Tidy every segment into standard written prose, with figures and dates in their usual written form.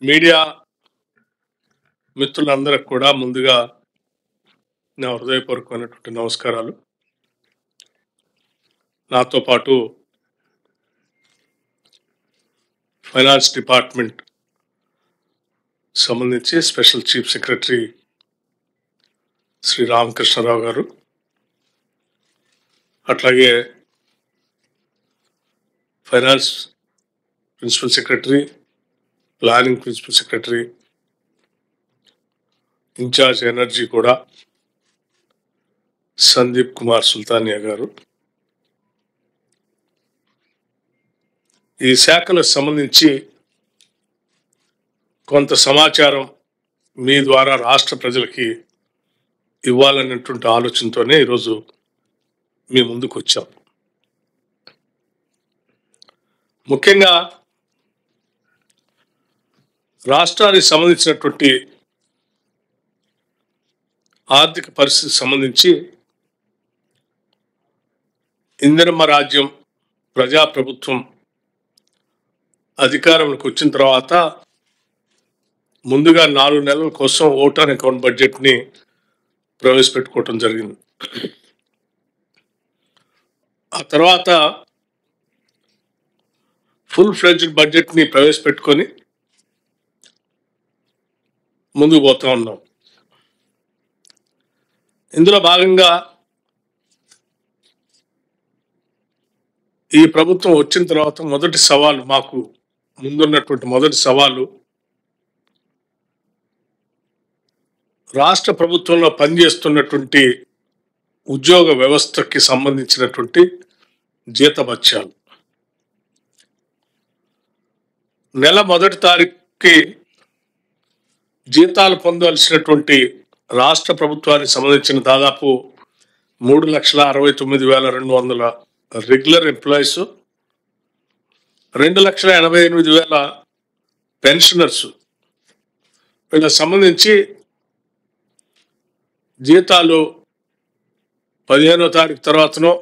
Media మిత్రులందరికి కూడా ముందుగా నా హృదయపూర్వకమైనటువంటి నమస్కారాలు. నాతో పాటు ఫైనాన్స్ డిపార్ట్మెంట్ సంబంధించి special chief secretary Shri Ramakrishna Rao గారు, అట్లాగే finance principal secretary, planning principal secretary, incharge energy కూడా సందీప్ కుమార్ సుల్తానియా గారు, ఈ శాఖలకు సంబంధించి కొంత సమాచారం మీ ద్వారా రాష్ట్ర ప్రజలకి ఇవ్వాలనేటువంటి ఆలోచనతోనే ఈరోజు మీ ముందుకు వచ్చాం. ముఖ్యంగా రాష్ట్రానికి సంబంధించినటువంటి ఆర్థిక పరిస్థితికి సంబంధించి ఇందిరమ్మ రాజ్యం ప్రజాప్రభుత్వం అధికారంలోకి వచ్చిన తర్వాత ముందుగా 4 నెలల కోసం ఓటాన్ అకౌంట్ బడ్జెట్ని ప్రవేశపెట్టుకోవటం జరిగింది. ఆ తర్వాత ఫుల్ ఫ్లెడ్జ్డ్ బడ్జెట్ని ప్రవేశపెట్టుకొని ముందుకు పోతా ఉన్నాం. ఇందులో భాగంగా ఈ ప్రభుత్వం వచ్చిన తర్వాత మొదటి సవాలు, మాకు ముందున్నటువంటి మొదటి సవాలు, రాష్ట్ర ప్రభుత్వంలో పనిచేస్తున్నటువంటి ఉద్యోగ వ్యవస్థకి సంబంధించినటువంటి జీతభత్యాలు. నెల మొదటి తారీఖుకి జీతాలు పొందాల్సినటువంటి రాష్ట్ర ప్రభుత్వానికి సంబంధించిన దాదాపు 3,69,200 రెగ్యులర్ ఎంప్లాయీస్, 2,88,000 పెన్షనర్స్, వీళ్ళకి సంబంధించి జీతాలు 15వ తారీఖు తర్వాతనో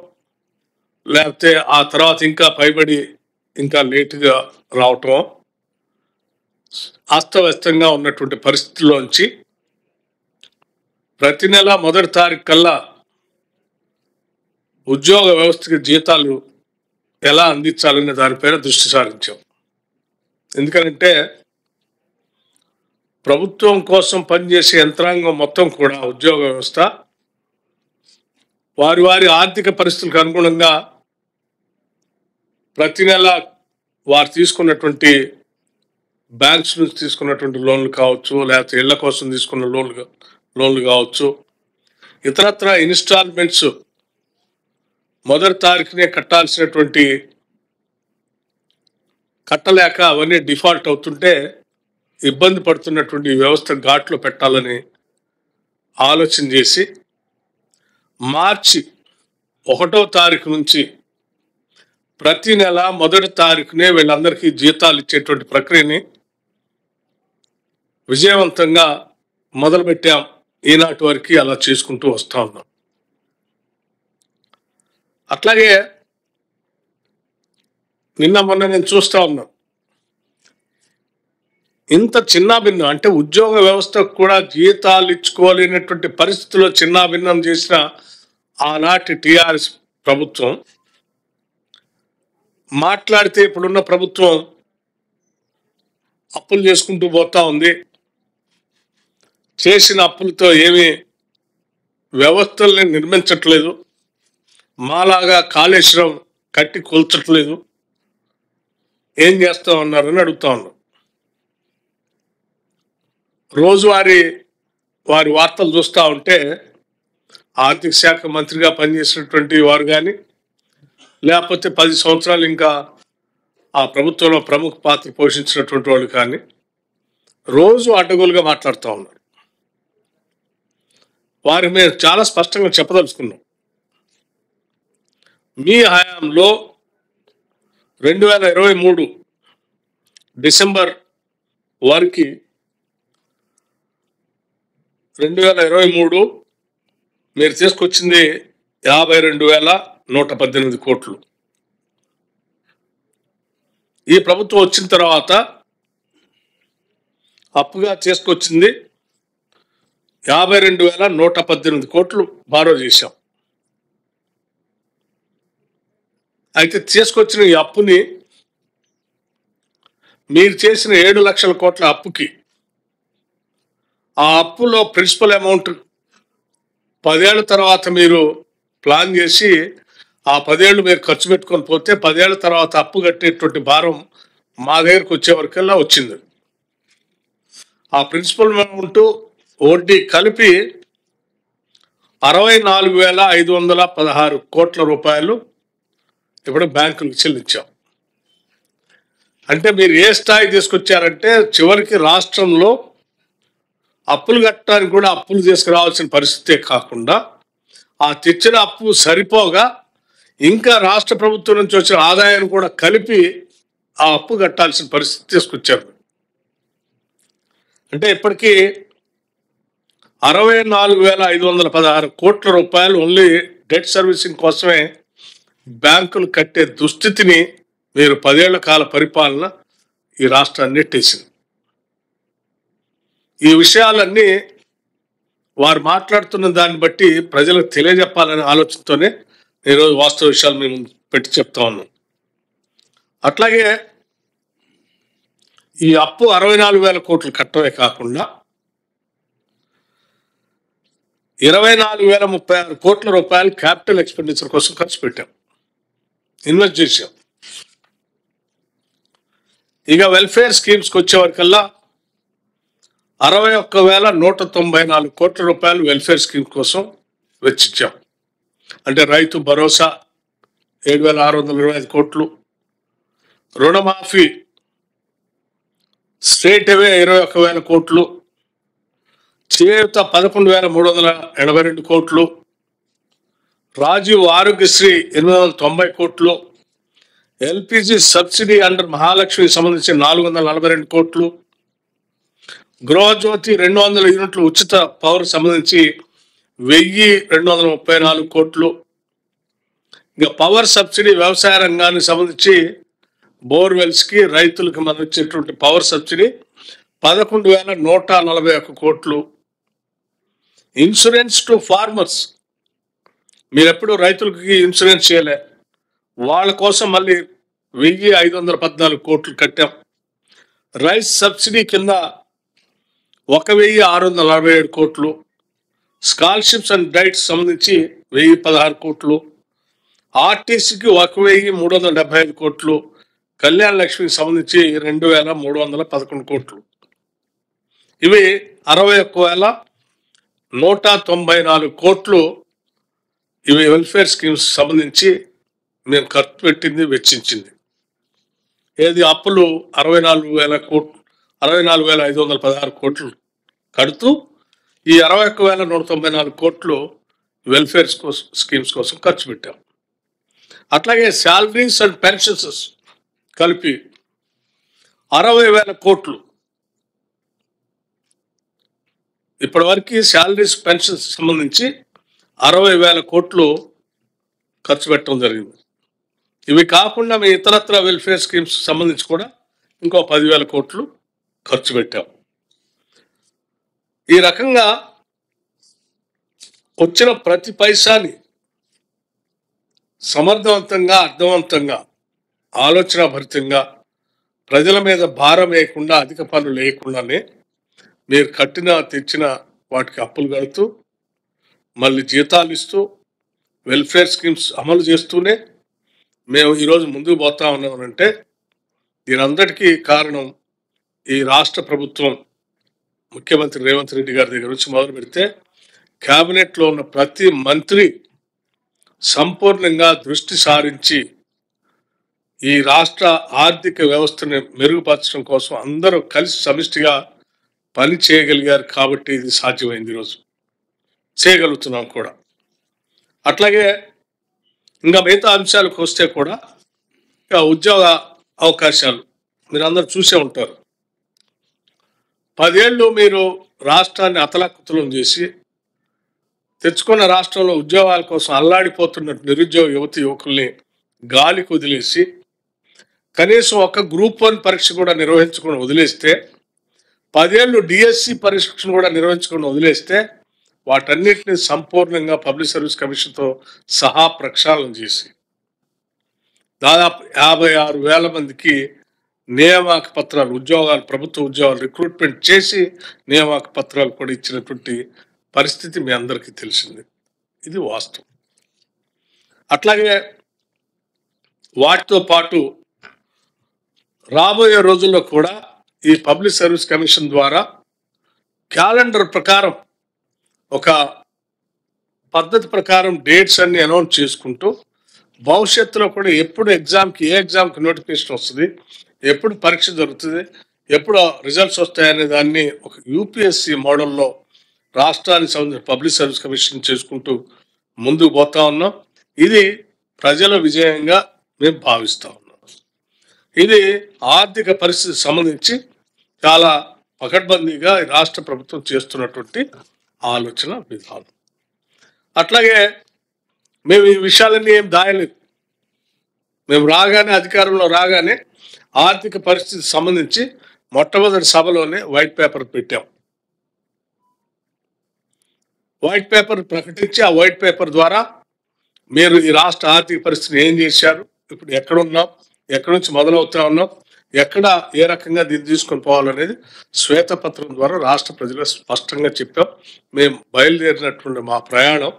లేకపోతే ఆ తర్వాత ఇంకా పైబడి ఇంకా లేటుగా రావటం, అస్తవ్యస్తంగా ఉన్నటువంటి పరిస్థితుల్లోంచి ప్రతి నెల మొదటి తారీఖు కల్లా ఉద్యోగ వ్యవస్థకి జీతాలు ఎలా అందించాలనే దానిపైన దృష్టి సారించాం. ఎందుకంటే ప్రభుత్వం కోసం పనిచేసే యంత్రాంగం మొత్తం కూడా ఉద్యోగ వ్యవస్థ వారి వారి ఆర్థిక పరిస్థితులకు అనుగుణంగా ప్రతి నెల వారు తీసుకున్నటువంటి బ్యాంక్స్ నుంచి తీసుకున్నటువంటి లోన్లు కావచ్చు, లేకపోతే ఇళ్ల కోసం తీసుకున్న లోన్లు కావచ్చు, ఇతరత్ర ఇన్స్టాల్మెంట్స్ మొదటి తారీఖునే కట్టాల్సినటువంటి కట్టలేక అవన్నీ డిఫాల్ట్ అవుతుంటే ఇబ్బంది పడుతున్నటువంటి వ్యవస్థ ఘాట్లో పెట్టాలని ఆలోచన చేసి మార్చి 1వ తారీఖు నుంచి ప్రతి నెల మొదటి తారీఖునే వీళ్ళందరికీ జీతాలు ఇచ్చేటువంటి ప్రక్రియని విజయవంతంగా మొదలుపెట్టాం. ఈనాటి వరకు అలా చేసుకుంటూ వస్తూ ఉన్నాం. అట్లాగే నిన్న మొన్న నేను చూస్తూ ఉన్నాను, ఇంత చిన్నాభిన్నం అంటే ఉద్యోగ వ్యవస్థకు కూడా జీతాలు ఇచ్చుకోలేనటువంటి పరిస్థితుల్లో చిన్నాభిన్నం చేసిన ఆనాటి టిఆర్ఎస్ ప్రభుత్వం మాట్లాడితే ఇప్పుడున్న ప్రభుత్వం అప్పులు చేసుకుంటూ పోతా ఉంది. చేసిన అప్పులతో ఏమీ వ్యవస్థల్ని నిర్మించట్లేదు, మాలాగా కాళేశ్వరం కట్టి కూల్చట్లేదు, ఏం చేస్తా ఉన్నారని అడుగుతా ఉన్నాం. రోజువారీ వారి వార్తలు చూస్తూ ఉంటే ఆర్థిక శాఖ మంత్రిగా పనిచేసినటువంటి వారు కానీ, లేకపోతే 10 సంవత్సరాలు ఇంకా ఆ ప్రభుత్వంలో ప్రముఖ పాత్ర పోషించినటువంటి వాళ్ళు కానీ రోజు అడ్డగోలుగా మాట్లాడుతూ ఉన్నారు. వారికి మేము చాలా స్పష్టంగా చెప్పదలుచుకున్నాం, మీ హయాంలో 2023 డిసెంబర్ వరకు 2023 మీరు తీసుకొచ్చింది 52,118 కోట్లు. ఈ ప్రభుత్వం వచ్చిన తర్వాత అప్పుగా చేసుకొచ్చింది 52,118 కోట్లు బారో చేశాం. అయితే తీసుకొచ్చిన ఈ అప్పుని మీరు చేసిన 7 లక్షల కోట్ల అప్పుకి ఆ అప్పులో ప్రిన్సిపల్ అమౌంట్ 10 ఏళ్ల తర్వాత మీరు ప్లాన్ చేసి ఆ 10 ఏళ్ళు మీరు ఖర్చు పెట్టుకొని పోతే 10 ఏళ్ల తర్వాత అప్పు కట్టేటువంటి భారం మా దగ్గరకు వచ్చే వరకల్లా వచ్చింది. ఆ ప్రిన్సిపల్ అమౌంట్ వడ్డీ కలిపి 64,516 కోట్ల రూపాయలు ఇప్పుడు బ్యాంకులకు చెల్లించాం. అంటే మీరు ఏ స్థాయి తీసుకొచ్చారంటే చివరికి రాష్ట్రంలో అప్పులు కట్టడానికి కూడా అప్పులు తీసుకురావాల్సిన పరిస్థితే కాకుండా ఆ తెచ్చిన అప్పు సరిపోగా ఇంకా రాష్ట్ర ప్రభుత్వం నుంచి వచ్చిన ఆదాయాన్ని కూడా కలిపి ఆ అప్పు కట్టాల్సిన పరిస్థితి తీసుకొచ్చారు. అంటే ఇప్పటికీ 64,516 కోట్ల రూపాయలు ఓన్లీ డెట్ సర్వీసింగ్ కోసమే బ్యాంకులు కట్టే దుస్థితిని మీరు 10 ఏళ్ల కాల పరిపాలన ఈ రాష్ట్రాన్ని నెట్టేసింది. ఈ విషయాలన్నీ వారు మాట్లాడుతున్న దాన్ని బట్టి ప్రజలకు తెలియజెప్పాలనే ఆలోచనతోనే ఈరోజు వాస్తవ విషయాలు మేము పెట్టి చెప్తా ఉన్నాం. అట్లాగే ఈ అప్పు 64,000 కోట్లు కట్టమే కాకుండా 24,036 కోట్ల రూపాయలు క్యాపిటల్ ఎక్స్పెండిచర్ కోసం ఖర్చు పెట్టాం, ఇన్వెస్ట్ చేశాం. ఇక వెల్ఫేర్ స్కీమ్స్కి వచ్చేవరకల్లా 61,194 కోట్ల రూపాయలు వెల్ఫేర్ స్కీమ్ కోసం వెచ్చించాం. అంటే రైతు భరోసా 7,625 కోట్లు, రుణమాఫీ స్ట్రేట్ అవే 21,000 కోట్లు, చేయూత 11,382 కోట్లు, రాజీవ్ ఆరోగ్యశ్రీ 890 కోట్లు, ఎల్పిజి సబ్సిడీ అండర్ మహాలక్ష్మి సంబంధించి 442 కోట్లు, గృహజ్యోతి 200 యూనిట్లు ఉచిత పవర్ సంబంధించి 1,234 కోట్లు, ఇక పవర్ సబ్సిడీ వ్యవసాయ రంగానికి సంబంధించి బోర్వెల్స్ కి రైతులకు మనం ఇచ్చేటువంటి పవర్ సబ్సిడీ 11,141 కోట్లు, ఇన్సూరెన్స్ టు ఫార్మర్స్ మీరు ఎప్పుడు రైతులకి ఇన్సూరెన్స్ చేయలే, వాళ్ళ కోసం మళ్ళీ 1,514 కోట్లు కట్టాం. రైస్ సబ్సిడీ కింద 1,647 కోట్లు, స్కాలర్షిప్స్ అండ్ డైట్స్ సంబంధించి 1,016 కోట్లు, ఆర్టీసీకి 1,375 కోట్లు, కళ్యాణ లక్ష్మికి సంబంధించి 2,311 కోట్లు. ఇవి 61,194 కోట్లు ఇవి వెల్ఫేర్ స్కీమ్స్ సంబంధించి మేము ఖర్చు పెట్టింది, వెచ్చించింది. ఏది అప్పులు 64,516 కోట్లు కడుతూ ఈ 61,194 కోట్లు వెల్ఫేర్ స్కీమ్స్ కోసం ఖర్చు పెట్టాం. అట్లాగే శాలరీస్ అండ్ పెన్షన్స్ కలిపి 60,000 కోట్లు ఇప్పటి వరకు శాలరీస్ పెన్షన్స్ సంబంధించి 60,000 కోట్లు ఖర్చు పెట్టడం జరిగింది. ఇవి కాకుండా మీ ఇతరత్ర వెల్ఫేర్ స్కీమ్స్ సంబంధించి కూడా ఇంకో 10,000 కోట్లు ఖర్చు పెట్టాం. ఈ రకంగా వచ్చిన ప్రతి పైసాని సమర్థవంతంగా, అర్థవంతంగా, ఆలోచన భరితంగా ప్రజల మీద భారం వేయకుండా, అధిక పనులు వేయకుండానే మీరు కట్టిన తెచ్చిన వాటికి అప్పులు కడుతూ మళ్ళీ జీతాలు ఇస్తూ వెల్ఫేర్ స్కీమ్స్ అమలు చేస్తూనే మేము ఈరోజు ముందుకు పోతా ఉన్నామంటే దీనందరికీ కారణం ఈ రాష్ట్ర ప్రభుత్వం ముఖ్యమంత్రి రేవంత్ రెడ్డి గారి దగ్గర నుంచి మొదలు పెడితే క్యాబినెట్లో ఉన్న ప్రతి మంత్రి సంపూర్ణంగా దృష్టి సారించి ఈ రాష్ట్ర ఆర్థిక వ్యవస్థను మెరుగుపరచడం కోసం అందరూ కలిసి సమిష్టిగా పని చేయగలిగారు కాబట్టి ఇది సాధ్యమైంది, ఈరోజు చేయగలుగుతున్నాం కూడా. అట్లాగే ఇంకా మిగతా అంశాలకు వస్తే కూడా ఉద్యోగ అవకాశాలు మీరు అందరూ చూసే ఉంటారు. 10 ఏళ్ళు మీరు రాష్ట్రాన్ని అతలాకుతలం చేసి తెచ్చుకున్న రాష్ట్రంలో ఉద్యోగాల కోసం అల్లాడిపోతున్న నిరుద్యోగ యువకుల్ని గాలికి వదిలేసి కనీసం ఒక గ్రూప్ 1 పరీక్ష కూడా నిర్వహించకుండా వదిలేస్తే 10 ఏళ్ళు డిఎస్సి పరీక్షను కూడా నిర్వహించకుండా వదిలేస్తే వాటన్నిటిని సంపూర్ణంగా పబ్లిక్ సర్వీస్ కమిషన్తో సహా ప్రక్షాళన చేసి దాదాపు 56,000 మందికి నియామక పత్రాలు ఉద్యోగాలు ప్రభుత్వ ఉద్యోగాలు రిక్రూట్మెంట్ చేసి నియామక పత్రాలు కూడా ఇచ్చినటువంటి పరిస్థితి మీ అందరికీ తెలిసింది. ఇది వాస్తవం. అట్లాగే వాటితో పాటు రాబోయే రోజుల్లో కూడా ఈ పబ్లిక్ సర్వీస్ కమిషన్ ద్వారా క్యాలెండర్ ప్రకారం ఒక పద్ధతి ప్రకారం డేట్స్ అన్ని అనౌన్స్ చేసుకుంటూ భవిష్యత్తులో కూడా ఎప్పుడు ఏ ఎగ్జామ్కి నోటిఫికేషన్ వస్తుంది, ఎప్పుడు పరీక్ష జరుగుతుంది, ఎప్పుడు రిజల్ట్స్ వస్తాయనే దాన్ని ఒక యూపీఎస్సి మోడల్లో రాష్ట్రానికి సంబంధించిన పబ్లిక్ సర్వీస్ కమిషన్ చేసుకుంటూ ముందుకు పోతా ఉన్నాం. ఇది ప్రజల విజయంగా మేము భావిస్తా ఉన్నాం. ఇది ఆర్థిక పరిస్థితి సంబంధించి చాలా పకడ్బందీగా రాష్ట్ర ప్రభుత్వం చేస్తున్నటువంటి ఆలోచన విధానం. అట్లాగే మేము ఈ విషయాలన్నీ ఏం దాయలేదు. మేము అధికారంలో రాగానే ఆర్థిక పరిస్థితి సంబంధించి మొట్టమొదటి సభలోనే వైట్ పేపర్ పెట్టాం. వైట్ పేపర్ ప్రకటించి ఆ వైట్ పేపర్ ద్వారా మీరు ఈ రాష్ట్ర ఆర్థిక పరిస్థితిని ఏం చేశారు, ఇప్పుడు ఎక్కడున్నాం, ఎక్కడి నుంచి మొదలవుతా ఉన్నాం, ఎక్కడ ఏ రకంగా దీన్ని తీసుకొని పోవాలనేది శ్వేతపత్రం ద్వారా రాష్ట్ర ప్రజలకు స్పష్టంగా చెప్పాం. మేము బయలుదేరినటువంటి మా ప్రయాణం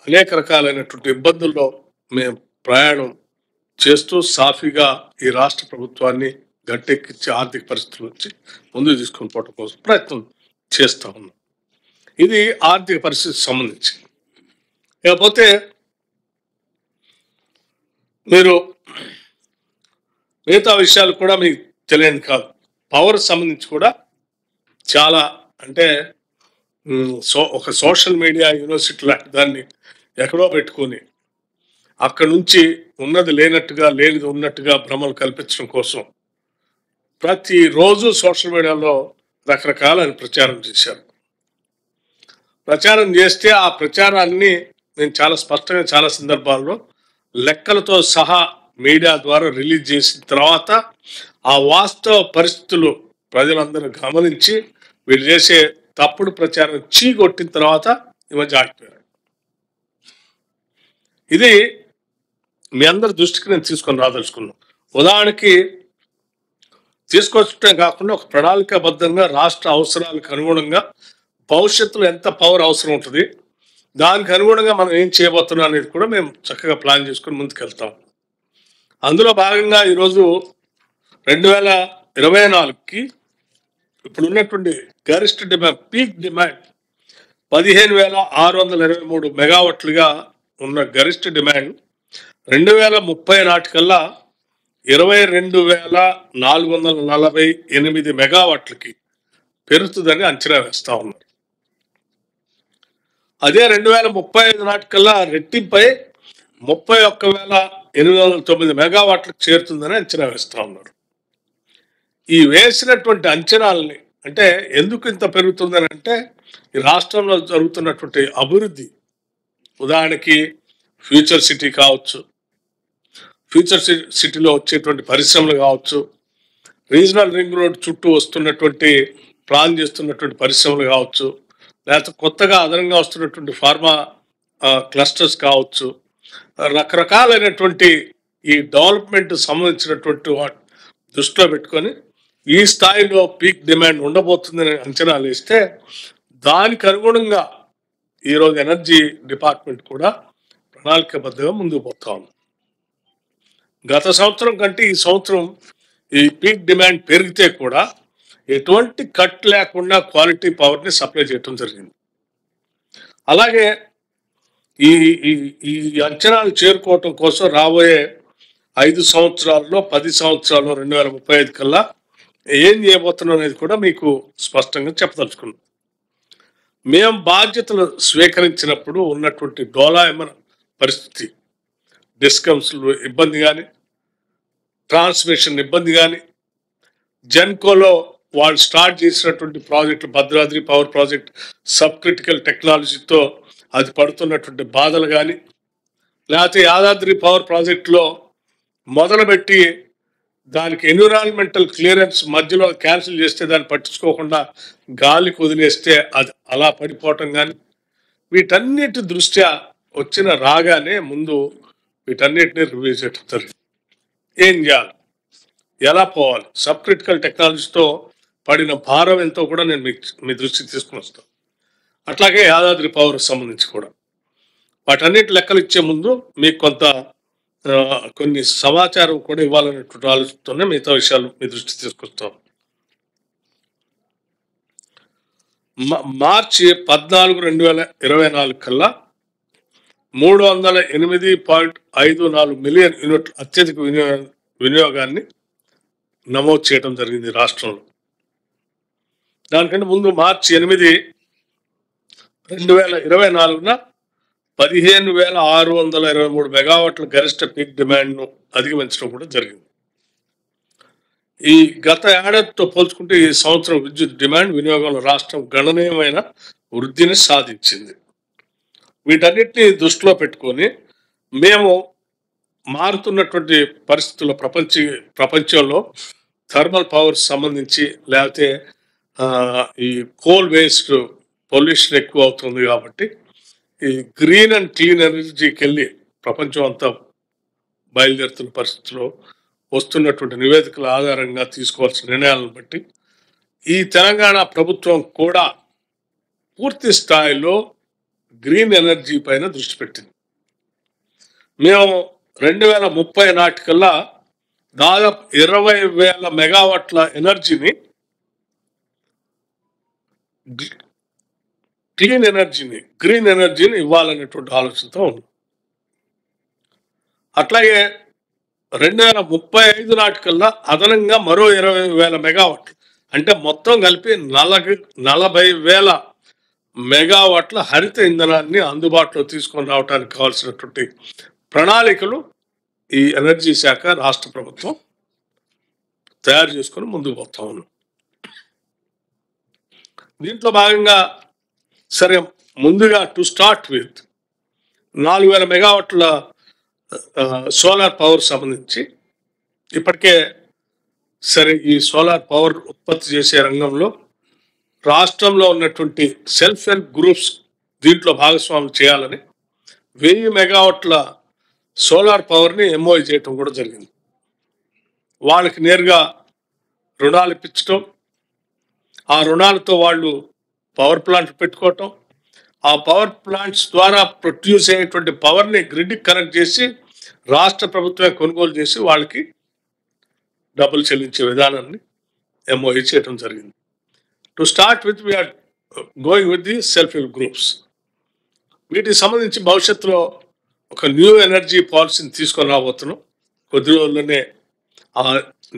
అనేక రకాలైనటువంటి ఇబ్బందుల్లో మేము ప్రయాణం చేస్తూ సాఫీగా ఈ రాష్ట్ర ప్రభుత్వాన్ని గట్టెక్కించి ఆర్థిక పరిస్థితుల నుంచి ముందుకు తీసుకొని పోవడం కోసం ప్రయత్నం చేస్తూ ఉన్నాం. ఇది ఆర్థిక పరిస్థితికి సంబంధించి. లేకపోతే మీరు మిగతా విషయాలు కూడా మీకు తెలియని కాదు. పవర్ సంబంధించి కూడా చాలా అంటే ఒక సోషల్ మీడియా యూనివర్సిటీ లాంటి దాన్ని ఎక్కడో పెట్టుకొని అక్కడి నుంచి ఉన్నది లేనట్టుగా లేనిది ఉన్నట్టుగా భ్రమలు కల్పించడం కోసం ప్రతిరోజు సోషల్ మీడియాలో రకరకాల ప్రచారం చేశారు. ప్రచారం చేస్తే ఆ ప్రచారాన్ని నేను చాలా స్పష్టంగా చాలా సందర్భాల్లో లెక్కలతో సహా మీడియా ద్వారా రిలీజ్ చేసిన తర్వాత ఆ వాస్తవ పరిస్థితులు ప్రజలందరూ గమనించి వీళ్ళు చేసే తప్పుడు ప్రచారం చీకొట్టిన తర్వాత ఈ మధ్య ఆగిపోయారు. ఇది మీ అందరి దృష్టికి నేను తీసుకొని రాదలుచుకున్నాను. ఉదాహరణకి తీసుకొచ్చటం కాకుండా ఒక ప్రణాళికాబద్ధంగా రాష్ట్ర అవసరాలకు అనుగుణంగా భవిష్యత్తులో ఎంత పవర్ అవసరం ఉంటుంది, దానికి అనుగుణంగా మనం ఏం చేయబోతున్నాం అనేది కూడా మేము చక్కగా ప్లాన్ చేసుకొని ముందుకెళ్తాం. అందులో భాగంగా ఈరోజు 2024కి ఇప్పుడు ఉన్నటువంటి గరిష్ట డిమాండ్ పీక్ డిమాండ్ 15,623 మెగావాట్లుగా ఉన్న గరిష్ట డిమాండ్ 2030 నాటికల్లా 22,448 మెగావాట్లకి పెరుగుతుందని అంచనా వేస్తా ఉన్నారు. అదే 2035 నాటికల్లా రెట్టింపై 31,809 మెగావాట్లకు చేరుతుందని అంచనా వేస్తూ ఉన్నారు. ఈ వేసినటువంటి అంచనాలని అంటే ఎందుకు ఇంత పెరుగుతుందని అంటే ఈ రాష్ట్రంలో జరుగుతున్నటువంటి అభివృద్ధి, ఉదాహరణకి ఫ్యూచర్ సిటీ కావచ్చు, ఫ్యూచర్ సిటీలో వచ్చేటువంటి పరిశ్రమలు కావచ్చు, రీజనల్ రింగ్ రోడ్ చుట్టూ వస్తున్నటువంటి ప్లాన్ చేస్తున్నటువంటి పరిశ్రమలు కావచ్చు, లేకపోతే కొత్తగా అదనంగా వస్తున్నటువంటి ఫార్మా క్లస్టర్స్ కావచ్చు, రకరకాలైనటువంటి ఈ డెవలప్మెంట్ సంబంధించినటువంటి వాటి దృష్టిలో పెట్టుకొని ఈ స్థాయిలో పీక్ డిమాండ్ ఉండబోతుందని అంచనాలు వేస్తే దానికి అనుగుణంగా ఈరోజు ఎనర్జీ డిపార్ట్మెంట్ కూడా ప్రణాళికాబద్ధంగా ముందుకు పోతా ఉంది. గత సంవత్సరం కంటే ఈ సంవత్సరం ఈ పీక్ డిమాండ్ పెరిగితే కూడా ఎటువంటి కట్ లేకుండా క్వాలిటీ పవర్ని సప్లై చేయడం జరిగింది. అలాగే ఈ ఈ అంచనాలు చేరుకోవటం కోసం రాబోయే 5 సంవత్సరాల్లో 10 సంవత్సరాల్లో 2035 కల్లా ఏం చేయబోతున్నాం అనేది కూడా మీకు స్పష్టంగా చెప్పదలుచుకున్నాం. మేము బాధ్యతలు స్వీకరించినప్పుడు ఉన్నటువంటి డోలాయమన పరిస్థితి, డిస్కమ్స్లో ఇబ్బంది కానీ, ట్రాన్స్మిషన్ ఇబ్బంది కానీ, జెన్కోలో వాళ్ళు స్టార్ట్ చేసినటువంటి ప్రాజెక్టులు Bhadradri power project sub critical టెక్నాలజీతో అది పడుతున్నటువంటి బాధలు కానీ, లేకపోతే యాదాద్రి పవర్ ప్రాజెక్టులో మొదలుపెట్టి దానికి ఎన్విరాన్మెంటల్ క్లియరెన్స్ మధ్యలో క్యాన్సిల్ చేస్తే దాన్ని పట్టించుకోకుండా గాలికి వదిలేస్తే అది అలా పడిపోవటం కానీ, వీటన్నిటి దృష్ట్యా వచ్చిన రాగానే ముందు వీటన్నిటిని రివ్యూ చేయడం జరిగింది. ఏం చేయాలి, ఎలా పోవాలి, సబ్ క్రిటికల్ టెక్నాలజీతో పడిన భారం ఎంతో కూడా నేను మీ దృష్టికి తీసుకుని వస్తాను. అట్లాగే యాదాద్రి పవర్ సంబంధించి కూడా వాటన్నిటి లెక్కలు ఇచ్చే ముందు మీకు కొంత కొన్ని సమాచారం కూడా ఇవ్వాలనేటువంటి ఆలోచనతోనే మిగతా విషయాలు మీ దృష్టి తీసుకొస్తాం. మార్చి 14, 2024 కల్లా 308.54 మిలియన్ యూనిట్లు అత్యధిక వినియోగాన్ని నమోదు చేయడం జరిగింది రాష్ట్రంలో. దానికంటే ముందు మార్చి 8, 2024 15,623 మెగావాట్ల గరిష్ట పీక్ డిమాండ్ను అధిగమించడం కూడా జరిగింది. ఈ గత ఏడాదితో పోల్చుకుంటే ఈ సంవత్సరం విద్యుత్ డిమాండ్ వినియోగంలో రాష్ట్రం గణనీయమైన వృద్ధిని సాధించింది. వీటన్నిటిని దృష్టిలో పెట్టుకొని మేము మారుతున్నటువంటి పరిస్థితుల్లో ప్రపంచంలో థర్మల్ పవర్ సంబంధించి లేకపోతే ఈ కోల్ వేస్ట్ పొల్యూషన్ ఎక్కువ అవుతుంది కాబట్టి ఈ గ్రీన్ అండ్ క్లీన్ ఎనర్జీకి వెళ్ళి ప్రపంచం అంతా బయలుదేరుతున్న పరిస్థితుల్లో వస్తున్నటువంటి నివేదికల ఆధారంగా తీసుకోవాల్సిన నిర్ణయాలను బట్టి ఈ తెలంగాణ ప్రభుత్వం కూడా పూర్తి స్థాయిలో గ్రీన్ ఎనర్జీ పైన దృష్టి పెట్టింది. మేము 2030 నాటికల్లా దాదాపు 20,000 మెగావాట్ల ఎనర్జీని గ్రీన్ ఎనర్జీని ఇవ్వాలనేటువంటి ఆలోచనతో ఉంది. అట్లాగే 2035 నాటికల్లా అదనంగా మరో 20,000 మెగావాట్లు అంటే మొత్తం కలిపి 40,000 మెగావాట్ల హరిత ఇంధనాన్ని అందుబాటులో తీసుకొని రావడానికి కావాల్సినటువంటి ప్రణాళికలు ఈ ఎనర్జీ శాఖ రాష్ట్ర ప్రభుత్వం తయారు చేసుకొని ముందుకు పోతా ఉన్నాం. దీంట్లో భాగంగా సరే ముందుగా టు స్టార్ట్ విత్ 4,000 మెగావాట్ల సోలార్ పవర్ సంబంధించి ఇప్పటికే సరే ఈ సోలార్ పవర్ ఉత్పత్తి చేసే రంగంలో రాష్ట్రంలో ఉన్నటువంటి సెల్ఫ్ హెల్ప్ గ్రూప్స్ దీంట్లో భాగస్వామ్యం చేయాలని 1000 మెగావాట్ల సోలార్ పవర్ని ఎంఓఐ చేయటం కూడా జరిగింది. వాళ్ళకి నేరుగా రుణాలు ఇప్పించడం, ఆ రుణాలతో వాళ్ళు పవర్ ప్లాంట్ పెట్టుకోవటం, ఆ పవర్ ప్లాంట్స్ ద్వారా ప్రొడ్యూస్ అయ్యేటువంటి పవర్ని గ్రిడ్కి కనెక్ట్ చేసి రాష్ట్ర ప్రభుత్వమే కొనుగోలు చేసి వాళ్ళకి డబ్బులు చెల్లించే విధానాన్ని ఎంఓఐ చేయడం జరిగింది. To start with we're going with the self help groups. వీటికి సంబంధించి భవిష్యత్తులో ఒక న్యూ ఎనర్జీ పాలసీని తీసుకొని రాబోతున్నాం. కొద్ది రోజుల్లోనే ఆ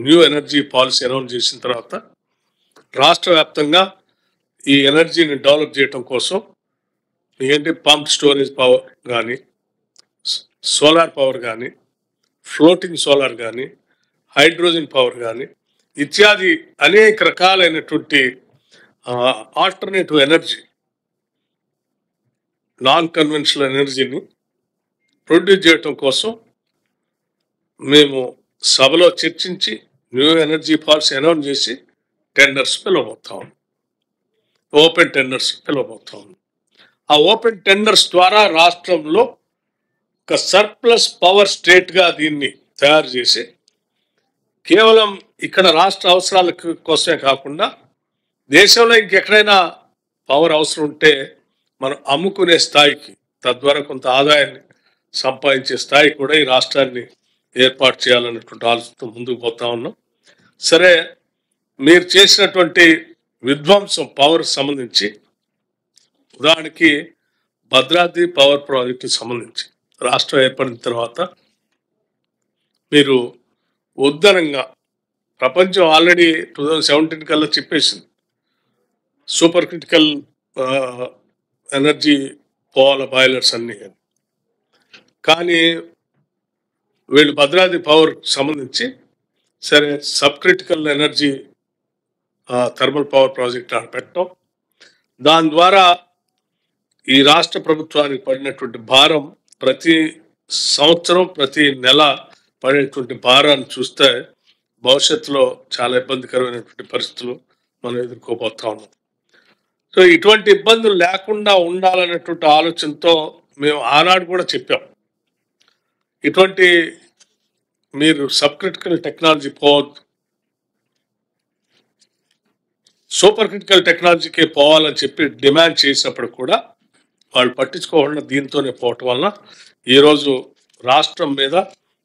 న్యూ ఎనర్జీ పాలసీ అనౌన్స్ చేసిన తర్వాత రాష్ట్ర వ్యాప్తంగా ఈ ఎనర్జీని డెవలప్ చేయడం కోసం ఏంటి పంప్ స్టోరేజ్ పవర్ కానీ, సోలార్ పవర్ కానీ, ఫ్లోటింగ్ సోలార్ కానీ, హైడ్రోజన్ పవర్ కానీ ఇత్యాది అనేక రకాలైనటువంటి ఆల్టర్నేటివ్ ఎనర్జీ, నాన్ కన్వెన్షనల్ ఎనర్జీని ప్రొడ్యూస్ చేయటం కోసం మేము సభలో చర్చించి న్యూ ఎనర్జీ పాలసీ అనౌన్స్ చేసి టెండర్స్ పిలవబోతాం, ఓపెన్ టెండర్స్ పిలవబోతాం. ఆ ఓపెన్ టెండర్స్ ద్వారా రాష్ట్రంలో ఒక సర్ప్లస్ పవర్ స్టేట్గా దీన్ని తయారు చేసి కేవలం ఇక్కడ రాష్ట్ర అవసరాల కోసమే కాకుండా దేశంలో ఇంకెక్కడైనా పవర్ అవసరం ఉంటే మనం అమ్ముకునే స్థాయికి, తద్వారా కొంత ఆదాయాన్ని సంపాదించే స్థాయి కూడా ఈ రాష్ట్రాన్ని ఏర్పాటు చేయాలన్నటువంటి ఆలోచనతో ముందుకు పోతా ఉన్నాం. సరే, మీరు చేసినటువంటి విధ్వంసం పవర్ సంబంధించి ఉదాహరణకి భద్రాద్రి పవర్ ప్రాజెక్టు సంబంధించి రాష్ట్రం ఏర్పడిన తర్వాత మీరు ఉద్దరంగా ప్రపంచం ఆల్రెడీ 2017 కల్లా చెప్పేసింది సూపర్ క్రిటికల్ ఎనర్జీ పోవాల బాయిలర్స్ అన్నీ. కానీ వీళ్ళు భద్రాద్రి పవర్ సంబంధించి సరే sub critical energy thermal power project అని పెట్టడం, దాని ద్వారా ఈ రాష్ట్ర ప్రభుత్వానికి పడినటువంటి భారం ప్రతి సంవత్సరం ప్రతి నెల పడేటువంటి భారాన్ని చూస్తే భవిష్యత్తులో చాలా ఇబ్బందికరమైనటువంటి పరిస్థితులు మనం ఎదుర్కోబోతా ఉన్నాం. సో ఇటువంటి ఇబ్బందులు లేకుండా ఉండాలనేటువంటి ఆలోచనతో మేము ఆనాడు కూడా చెప్పాం, ఇటువంటి మీరు సబ్ క్రిటికల్ టెక్నాలజీ పోవద్దు, సూపర్ క్రిటికల్ టెక్నాలజీకే పోవాలని చెప్పి డిమాండ్ చేసినప్పుడు కూడా వాళ్ళు పట్టించుకోకుండా దీంతోనే పోవటం వలన ఈరోజు రాష్ట్రం మీద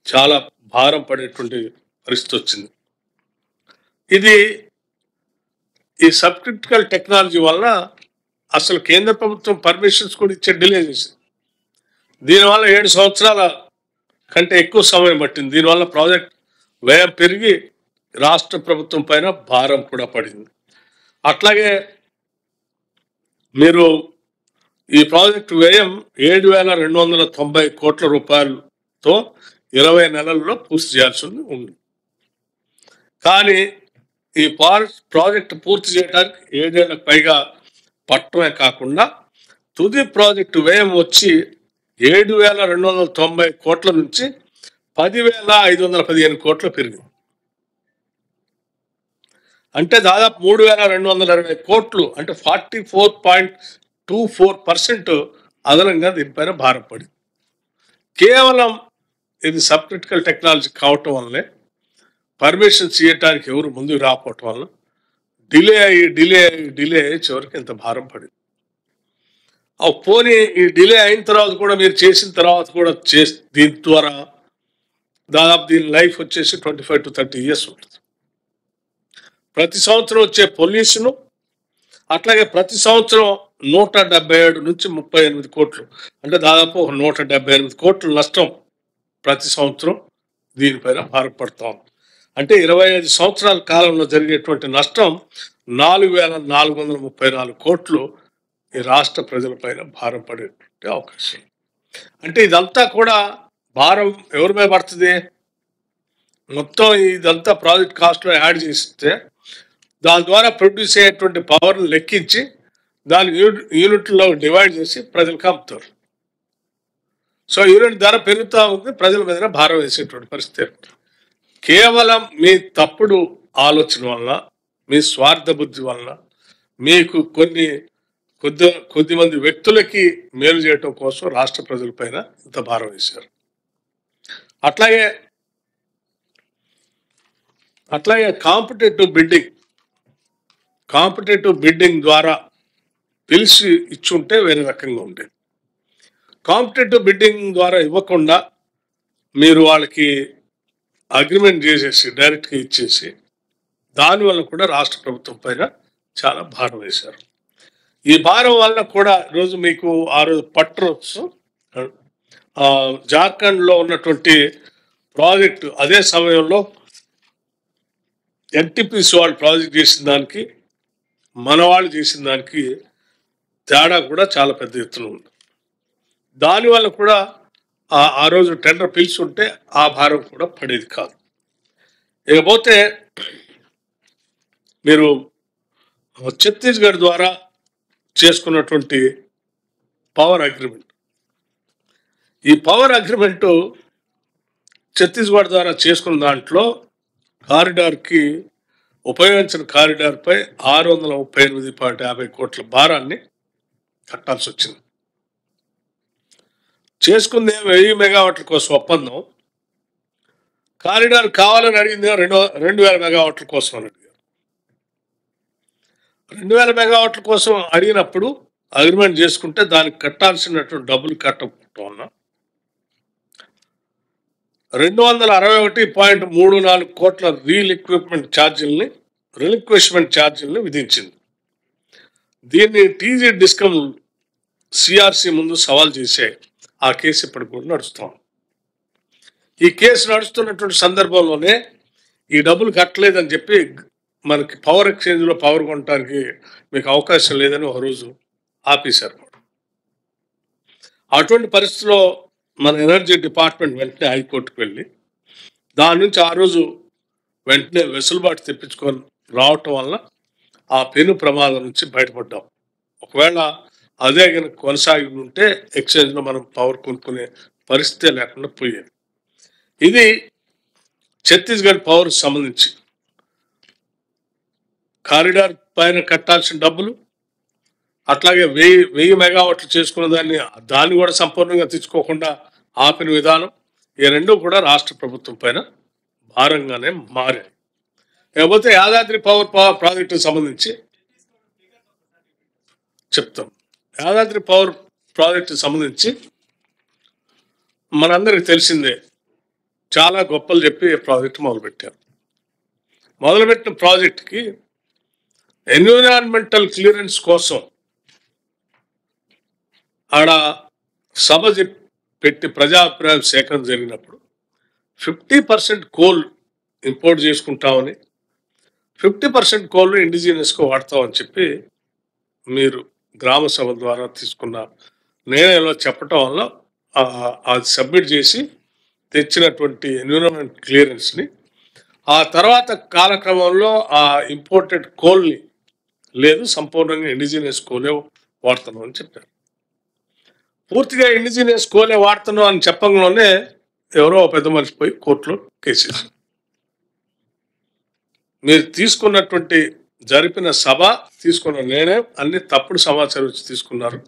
చాలా భారం పడేటువంటి పరిస్థితి వచ్చింది. ఇది ఈ సబ్ క్రిటికల్ టెక్నాలజీ వలన అసలు కేంద్ర ప్రభుత్వం పర్మిషన్స్ కూడా ఇచ్చే డిలే చేసింది. దీనివల్ల 7 సంవత్సరాల కంటే ఎక్కువ సమయం పట్టింది. దీనివల్ల ప్రాజెక్ట్ వ్యయం పెరిగి రాష్ట్ర ప్రభుత్వం పైన భారం కూడా పడింది. అట్లాగే మీరు ఈ ప్రాజెక్టు వ్యయం 7,290 కోట్ల రూపాయలతో 20 నెలల్లో పూర్తి చేయాల్సి ఉంది. కానీ ఈ ప్రాజెక్టు పూర్తి చేయడానికి 7 ఏళ్లకు పైగా పట్టమే కాకుండా తుది ప్రాజెక్టు వ్యయం వచ్చి 7,290 కోట్ల నుంచి 10,515 కోట్లు పెరిగింది. అంటే దాదాపు 3,220 కోట్లు, అంటే 44.24% అదనంగా దీనిపైన భారం పడింది. కేవలం ఇది సబ్ క్రిటికల్ టెక్నాలజీ కావటం వల్లనే, పర్మిషన్స్ ఇవ్వటానికి ఎవరు ముందుకు రాకపోవటం వల్ల డిలే అయ్యి చివరికి ఇంత భారం పడింది. పోనీ ఈ డిలే అయిన తర్వాత కూడా మీరు చేసిన తర్వాత కూడా దీని ద్వారా దాదాపు దీని లైఫ్ వచ్చేసి 25 to 30 years ఉంటుంది. ప్రతి సంవత్సరం వచ్చే పొల్యూషను, అట్లాగే ప్రతి సంవత్సరం 177 నుంచి 38 కోట్లు, అంటే దాదాపు 178 కోట్ల నష్టం ప్రతి సంవత్సరం దీనిపైన భారపడతాం. అంటే 25 సంవత్సరాల కాలంలో జరిగేటువంటి నష్టం 4,434 కోట్లు ఈ రాష్ట్ర ప్రజలపైన భారం పడేటువంటి అవకాశం. అంటే ఇదంతా కూడా భారం ఎవరి మీద పడుతుంది? మొత్తం ఇదంతా ప్రాజెక్ట్ కాస్ట్లో యాడ్ చేస్తే దాని ద్వారా ప్రొడ్యూస్ అయ్యేటువంటి పవర్ని లెక్కించి దాని యూనిట్లో డివైడ్ చేసి ప్రజలకు అమ్ముతారు. సో యూనిట్ ధర పెరుగుతూ ఉంది, ప్రజల మీద భారం వేసేటువంటి పరిస్థితి. కేవలం మీ తప్పుడు ఆలోచన వలన, మీ స్వార్థ బుద్ధి వలన, మీకు కొద్దిమంది వ్యక్తులకి మేలు చేయటం కోసం రాష్ట్ర ప్రజలపైన ఇంత భారం వేశారు. అట్లాగే కాంపిటేటివ్ బిడ్డింగ్ ద్వారా పిలిచి ఇచ్చుంటే వేరే రకంగా ఉండేది. కాంపిటేటివ్ బిడ్డింగ్ ద్వారా ఇవ్వకుండా మీరు వాళ్ళకి అగ్రిమెంట్ చేసేసి డైరెక్ట్గా ఇచ్చేసి దానివల్ల కూడా రాష్ట్ర ప్రభుత్వం పైన చాలా భారం వేశారు. ఈ భారం వల్ల కూడా ఈరోజు మీకు ఆ రోజు పట్రోస్ జార్ఖండ్లో ఉన్నటువంటి ప్రాజెక్టు అదే సమయంలో ఎన్టీపీసీ వాళ్ళు ప్రాజెక్ట్ చేసిన దానికి మన వాళ్ళు చేసిన దానికి తేడా కూడా చాలా పెద్ద ఎత్తున ఉంది. దానివల్ల కూడా ఆ రోజు టెండర్ పిలుచుంటే ఆ భారం కూడా పడేది కాదు. ఇకపోతే మీరు ఛత్తీస్గఢ్ ద్వారా చేసుకున్నటువంటి పవర్ అగ్రిమెంట్, ఈ పవర్ అగ్రిమెంటు ఛత్తీస్గఢ్ ద్వారా చేసుకున్న దాంట్లో కారిడార్కి ఉపయోగించిన కారిడార్పై 638.50 కోట్ల భారాన్ని కట్టాల్సి వచ్చింది. చేసుకుంది 1000 మెగావాట్ల కోసం ఒప్పందం, కారిడార్ కావాలని అడిగింది 2,000 మెగావాట్ల కోసం అని అడిగారు. 2,000 మెగావాట్ల కోసం అడిగినప్పుడు అగ్రిమెంట్ చేసుకుంటే దానికి కట్టాల్సినటువంటి డబ్బులు కట్టకపోవటం వలన 261.34 కోట్ల రిలిక్విష్మెంట్ ఛార్జీలని విధించింది. దీన్ని టీజీ డిస్కమ్ సిఆర్సి ముందు సవాల్ చేసే ఆ కేసు ఇప్పటికి కూడా నడుస్తాం. ఈ కేసు నడుస్తున్నటువంటి సందర్భంలోనే ఈ డబ్బులు కట్టలేదని చెప్పి మనకి పవర్ ఎక్స్చేంజ్లో పవర్ కొనడానికి మీకు అవకాశం లేదని ఒక రోజు ఆపేశారు. అటువంటి పరిస్థితిలో మన ఎనర్జీ డిపార్ట్మెంట్ వెంటనే హైకోర్టుకు వెళ్ళి దాని నుంచి ఆ రోజు వెంటనే వెసులుబాటు తెప్పించుకొని రావటం వల్ల ఆ పెను ప్రమాదం నుంచి బయటపడ్డాం. ఒకవేళ అదే కనుక కొనసాగి ఉంటే ఎక్స్చేంజ్లో మనం పవర్ కొనుక్కునే పరిస్థితే లేకుండా పోయేది. ఇది ఛత్తీస్గఢ్ పవర్ సంబంధించి కారిడార్ పైన కట్టాల్సిన డబ్బులు, అట్లాగే 1000 మెగావాట్లు చేసుకున్న దాన్ని కూడా సంపూర్ణంగా తెచ్చుకోకుండా ఆపిన విధానం, ఈ రెండు కూడా రాష్ట్ర ప్రభుత్వం పైన భారంగానే మారాయి. లేకపోతే యాదాద్రి పవర్ ప్రాజెక్టుకు సంబంధించి చెప్తాం. యాదాద్రి పవర్ ప్రాజెక్టుకు సంబంధించి మనందరికి తెలిసిందే, చాలా గొప్పలు చెప్పి ప్రాజెక్టు మొదలుపెట్టారు. మొదలుపెట్టిన ప్రాజెక్టుకి ఎన్విరాన్మెంటల్ క్లియరెన్స్ కోసం ఆడ సభ పెట్టి ప్రజాభిప్రాయం సేకరణ జరిగినప్పుడు 50% కోల్ ఇంపోర్ట్ చేసుకుంటామని, 50% కోల్ ఇండిజినియస్గా వాడతామని చెప్పి మీరు గ్రామ సభ ద్వారా తీసుకున్న నిర్ణయంలో చెప్పటం వల్ల అది సబ్మిట్ చేసి తెచ్చినటువంటి ఎన్విరాన్మెంట్ క్లియరెన్స్ని ఆ తర్వాత కాలక్రమంలో ఆ ఇంపోర్టెడ్ కోల్ని లేదు, సంపూర్ణంగా ఇండిజినియస్ కోలే వాడుతున్నాం అని చెప్పారు. పూర్తిగా ఇండిజినియస్ కోలే వాడుతున్నాం అని చెప్పంలోనే ఎవరో పెద్ద మనిషి పోయి కోర్టులో కేసేసారు. మీరు తీసుకున్నటువంటి జరిపిన సభ తీసుకున్న నిర్ణయం అన్ని తప్పుడు సమాచారం వచ్చి తీసుకున్నారు,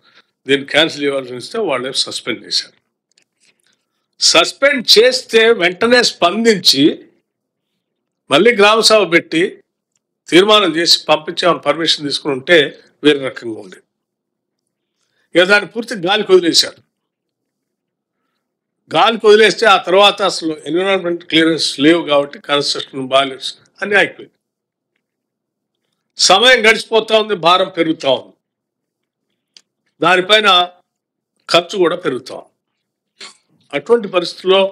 దీన్ని క్యాన్సిల్ చేయాల్సి ఇస్తే వాళ్ళే సస్పెండ్ చేశారు. సస్పెండ్ చేస్తే వెంటనే స్పందించి మళ్ళీ గ్రామ సభ పెట్టి తీర్మానం చేసి పంపించామని పర్మిషన్ తీసుకుని ఉంటే వేరే రకంగా ఉండేది. ఇక దాన్ని పూర్తి గాలికి వదిలేశారు. గాలికి వదిలేస్తే ఆ తర్వాత అసలు ఎన్విరాన్మెంట్ క్లియరెన్స్ లేవు కాబట్టి కన్స్ట్రక్షన్ బాయిలర్స్ అన్నీ అయిపోయింది. సమయం గడిచిపోతా ఉంది, భారం పెరుగుతూ ఉంది, దానిపైన ఖర్చు కూడా పెరుగుతూ ఉంది. అటువంటి పరిస్థితుల్లో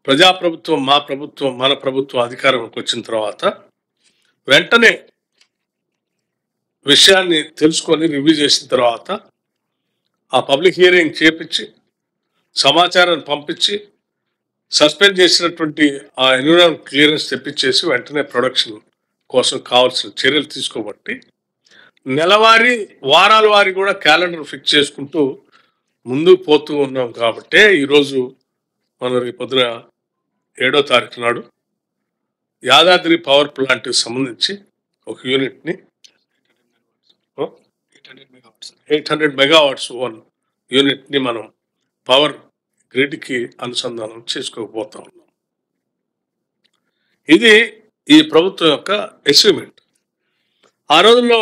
ప్రజాప్రభుత్వం, మా ప్రభుత్వం, మన ప్రభుత్వం అధికారంలోకి వచ్చిన తర్వాత వెంటనే విషయాన్ని తెలుసుకొని రివ్యూ చేసిన తర్వాత ఆ పబ్లిక్ హియరింగ్ చేపించి సమాచారాన్ని పంపించి సస్పెండ్ చేసినటువంటి ఆ ఎన్విరాన్మెంట్ క్లియరెన్స్ తెప్పించేసి వెంటనే ప్రొడక్షన్ కోసం కావాల్సిన చర్యలు తీసుకోబట్టి నెలవారీ వారాల వారి కూడా క్యాలెండర్ ఫిక్స్ చేసుకుంటూ ముందుకు పోతూ ఉన్నాం. కాబట్టే ఈరోజు మన రేపొద్దున 7వ తారీఖు నాడు యాదాద్రి పవర్ ప్లాంట్కి సంబంధించి ఒక యూనిట్ని 800 మెగావాట్స్ వన్ యూనిట్ని మనం పవర్ గ్రిడ్కి అనుసంధానం చేసుకోకపోతా ఉన్నాం. ఇది ఈ ప్రభుత్వం యొక్క అచీవ్మెంట్. ఆ రోజుల్లో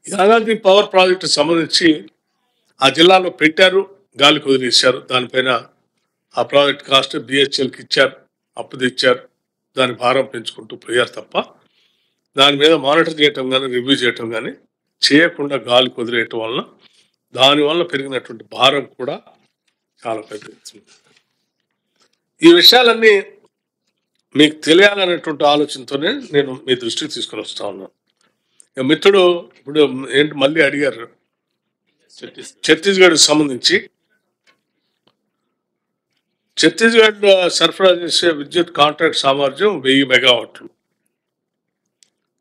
యాదాద్రి పవర్ ప్రాజెక్టు సంబంధించి ఆ జిల్లాలో పెట్టారు, గాలికి వదిలేశారు. దానిపైన ఆ ప్రాజెక్ట్ కాస్ట్ బిహెచ్ఎల్కి ఇచ్చారు, అప్పు తెచ్చారు, దాని భారం పెంచుకుంటూ పోయారు తప్ప దాని మీద మానిటర్ చేయటం కానీ రివ్యూ చేయటం కానీ చేయకుండా గాలికి వదిలేయటం వలన దానివల్ల పెరిగినటువంటి భారం కూడా చాలా పెద్ద. ఈ విషయాలన్నీ మీకు తెలియాలనేటువంటి ఆలోచనతోనే నేను మీ దృష్టికి తీసుకొని వస్తా ఉన్నాను. మిత్రుడు ఇప్పుడు ఏంటి మళ్ళీ అడిగారు, ఛత్తీస్గఢ్కి సంబంధించి ఛత్తీస్గఢ్ సరఫరా చేసే విద్యుత్ కాంట్రాక్ట్ సామర్థ్యం 1000 మెగావాట్లు.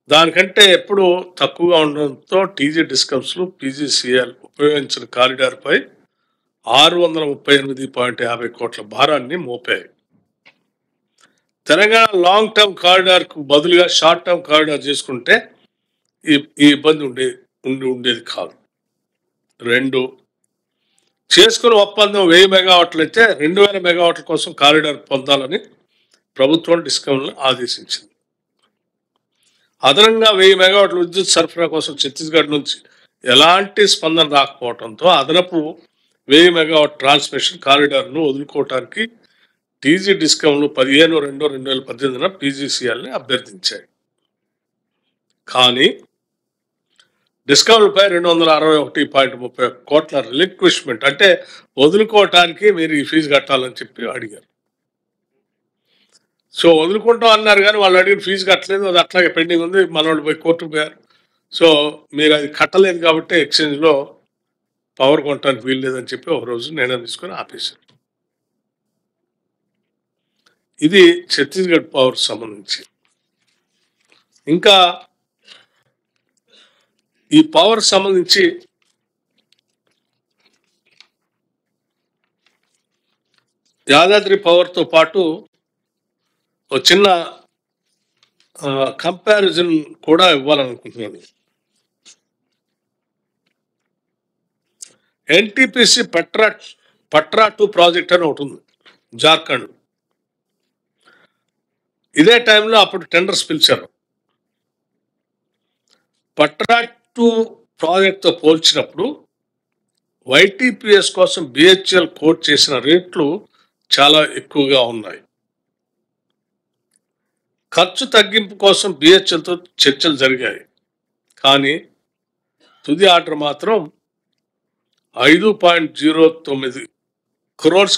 దానికంటే ఎప్పుడు తక్కువగా ఉండడంతో టీజీ డిస్కమ్స్లు పీజీసీఎల్ ఉపయోగించిన కారిడార్పై 638.50 కోట్ల భారాన్ని మోపాయి. తెలంగాణ లాంగ్ టర్మ్ కారిడార్కు బదులుగా షార్ట్ టర్మ్ కారిడార్ చేసుకుంటే ఈ ఇబ్బంది ఉండేది కాదు. 2, చేసుకున్న ఒప్పందం 1000 మెగావాట్లు అయితే 2000 మెగావాట్ల కోసం కారిడార్ పొందాలని ప్రభుత్వం డిస్కమ్లను ఆదేశించింది. అదనంగా 1000 మెగావాట్ల విద్యుత్ సరఫరా కోసం ఛత్తీస్గఢ్ నుంచి ఎలాంటి స్పందన రాకపోవడంతో అదనపు 1000 మెగావాట్ ట్రాన్స్మిషన్ కారిడార్ను వదులుకోవటానికి టీజీ డిస్కమ్లు 15/2/2018 పీజీసీఎల్ని అభ్యర్థించాయి. కానీ డిస్కౌంట్లపై 261.30 కోట్ల రిలిక్విష్మెంట్ అంటే వదులుకోవటానికి మీరు ఈ ఫీజు కట్టాలని చెప్పి అడిగారు. సో వదులుకుంటాం అన్నారు కానీ వాళ్ళు అడిగిన ఫీజు కట్టలేదు, అది అట్లాగే పెండింగ్ ఉంది, మన వాళ్ళు పోయి కోర్టుకు పోయారు. సో మీరు అది కట్టలేదు కాబట్టి ఎక్స్చేంజ్లో పవర్ కొనడానికి వీలు లేదని చెప్పి ఒక రోజు నిర్ణయం తీసుకొని ఆపేశారు. ఇది ఛత్తీస్గఢ్ పవర్ సంబంధించి. ఇంకా ఈ పవర్ సంబంధించి యాదాద్రి పవర్తో పాటు ఒక చిన్న కంపారిజన్ కూడా ఇవ్వాలనుకుంటున్నాను. ఎన్టీపీసీ పట్రా 2 ప్రాజెక్ట్ అని ఒకటి ఉంది జార్ఖండ్. ఇదే టైంలో అప్పుడు టెండర్స్ పిలిచారు. పట్రా 2 ప్రాజెక్ట్తో పోల్చినప్పుడు వైటీపీఎస్ కోసం బిహెచ్ఎల్ కోట్ చేసిన రేట్లు చాలా ఎక్కువగా ఉన్నాయి. ఖర్చు తగ్గింపు కోసం బిహెచ్ఎల్తో చర్చలు జరిగాయి, కానీ తుది ఆర్డర్ మాత్రం 5.09 crores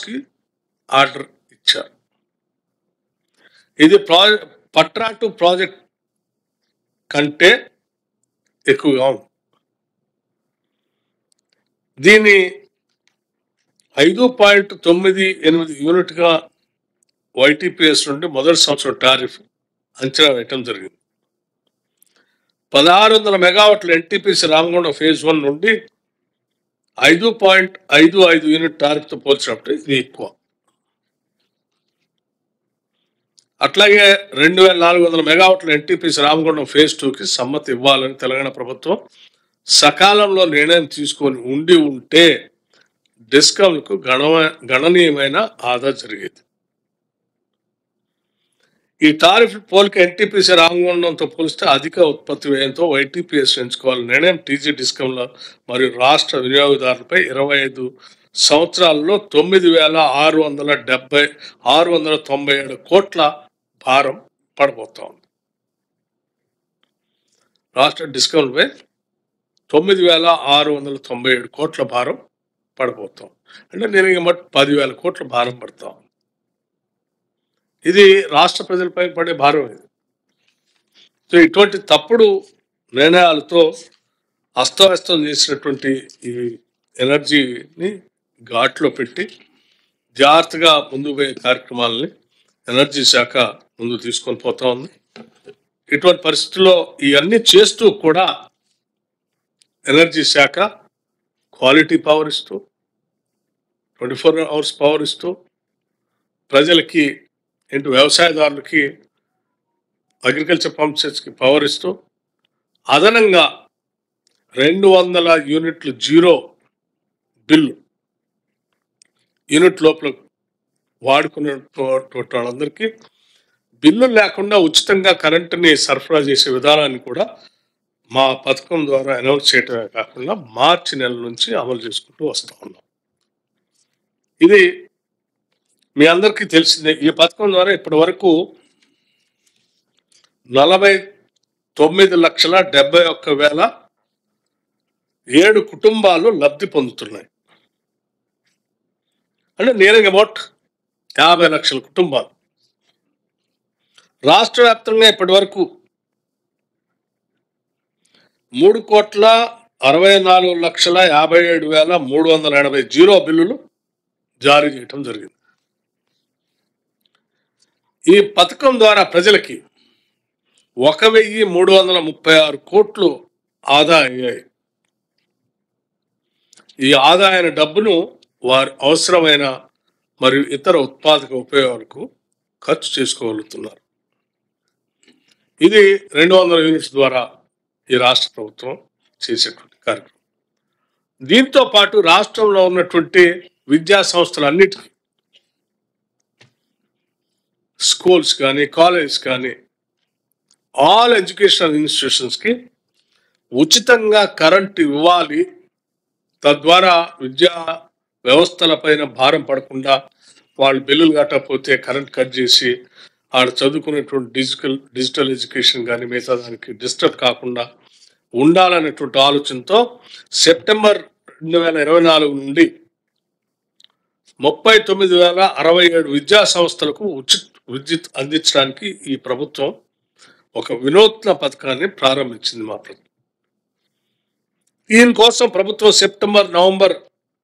ఆర్డర్ ఇచ్చారు. ఇది పట్రా 2 ప్రాజెక్ట్ కంటే ఎక్కువగా ఉంది. దీని 5.98 యూనిట్గా వైటీపీఎస్ నుండి మొదటి సంవత్సరం టారిఫ్ అంచనా వేయటం జరిగింది. 1600 మెగావాట్ల ఎన్టీపీసీ రామగుండం ఫేజ్ 1 నుండి 5.55 యూనిట్ టారిఫ్తో పోల్చినప్పుడు ఇది ఎక్కువ. అట్లాగే 2400 మెగావాట్ల ఎన్టీపీసీ రామగుండం ఫేజ్ 2కి సమ్మతి ఇవ్వాలని తెలంగాణ ప్రభుత్వం సకాలంలో నిర్ణయం తీసుకొని ఉంటే డిస్కామ్లకు గణనీయమైన ఆదా జరిగేది. ఈ టారిఫ్ పోలిక ఎన్టీపీసీ రామగుండంతో పోలిస్తే అధిక ఉత్పత్తి వ్యయంతో వైటీపీఎస్ ఎంచుకోవాలని నిర్ణయం టీజీ డిస్కామ్ల మరియు రాష్ట్ర వినియోగదారులపై 25 సంవత్సరాల్లో 9,697 కోట్ల భారం పడబోతా ఉంది. రాష్ట్ర డిస్కామ్లపై 9,697 కోట్ల భారం పడబోతాం. అంటే నేను 10,000 కోట్ల భారం పడతాం. ఇది రాష్ట్ర ప్రజలపై పడే భారం. ఇది సో ఇటువంటి తప్పుడు నిర్ణయాలతో అస్తవ్యస్తం చేసినటువంటి ఈ ఎనర్జీని ఘాట్లో పెట్టి జాగ్రత్తగా ముందుకు పోయే కార్యక్రమాలని ఎనర్జీ శాఖ ముందు తీసుకొని పోతా ఉంది. ఇటువంటి పరిస్థితుల్లో ఇవన్నీ చేస్తూ కూడా ఎనర్జీ శాఖ క్వాలిటీ పవర్ ఇస్తూ 24 hours పవర్ ఇస్తూ ప్రజలకి వ్యవసాయదారులకి అగ్రికల్చర్ పంప్సెట్స్కి పవర్ ఇస్తూ అదనంగా 200 యూనిట్లు జీరో బిల్లు యూనిట్ లోపల వాడుకున్నటువంటి వాళ్ళందరికీ బిల్లు లేకుండా ఉచితంగా కరెంటుని సరఫరా చేసే విధానాన్ని కూడా మా పథకం ద్వారా అనౌన్స్ చేయటమే కాకుండా మార్చి నెల నుంచి అమలు చేసుకుంటూ వస్తూ ఉన్నాం. ఇది మీ అందరికీ తెలిసిందే. ఈ పథకం ద్వారా ఇప్పటి వరకు 49,71,007 కుటుంబాలు లబ్ధి పొందుతున్నాయి. అంటే నియరింగ్ అబౌట్ 50 లక్షల కుటుంబాలు. రాష్ట్ర వ్యాప్తంగా ఇప్పటి వరకు 3,64,57,380 జీరో బిల్లులు జారీ చేయటం జరిగింది. ఈ పథకం ద్వారా ప్రజలకి 1,336 కోట్లు ఆదా అయ్యాయి. ఈ ఆదాయన డబ్బును వారి అవసరమైన మరియు ఇతర ఉత్పాదక ఉపయోగాలకు ఖర్చు చేసుకోగలుగుతున్నారు. ఇది 200 యూనిట్స్ ద్వారా ఈ రాష్ట్ర ప్రభుత్వం చేసేటువంటి కార్యక్రమం. దీంతో పాటు రాష్ట్రంలో ఉన్నటువంటి విద్యా సంస్థలన్నిటికీ, స్కూల్స్ కానీ కాలేజెస్ కానీ ఆల్ ఎడ్యుకేషనల్ ఇన్స్టిట్యూషన్స్కి ఉచితంగా కరెంటు ఇవ్వాలి. తద్వారా విద్యా వ్యవస్థలపైన భారం పడకుండా వాళ్ళు బిల్లులు కట్టకపోతే కరెంట్ కట్ చేసి ఆడ చదువుకునేటువంటి డిజిటల్ ఎడ్యుకేషన్ కానీ మిగతా దానికి డిస్టర్బ్ కాకుండా ఉండాలనేటువంటి ఆలోచనతో సెప్టెంబర్ 2024 నుండి 39,067 విద్యా సంస్థలకు ఉచిత విద్యుత్ అందించడానికి ఈ ప్రభుత్వం ఒక వినూత్న పథకాన్ని ప్రారంభించింది. మా ప్రభుత్వం దీనికోసం ప్రభుత్వం సెప్టెంబర్ నవంబర్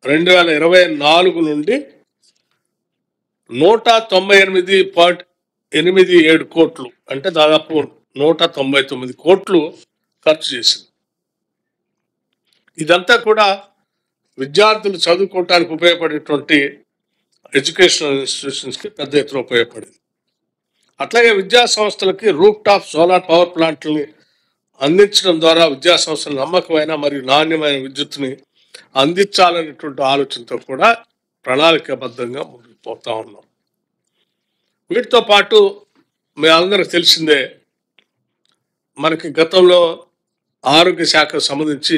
2024 నుండి 198.87 కోట్లు అంటే దాదాపు 199 కోట్లు ఖర్చు చేసింది. ఇదంతా కూడా విద్యార్థులు చదువుకోవటానికి ఉపయోగపడేటువంటి ఎడ్యుకేషనల్ ఇన్స్టిట్యూషన్స్కి పెద్ద ఎత్తున ఉపయోగపడింది. అట్లాగే విద్యా సంస్థలకి రూఫ్ టాప్ సోలార్ పవర్ ప్లాంట్లని అందించడం ద్వారా విద్యా సంస్థలు నమ్మకమైన మరియు నాణ్యమైన విద్యుత్తుని అందించాలనేటువంటి ఆలోచనతో కూడా ప్రణాళికాబద్ధంగా ముందుకు పోతా ఉన్నాం. వీటితో పాటు మీ అందరికి తెలిసిందే, మనకి గతంలో ఆరోగ్య శాఖకు సంబంధించి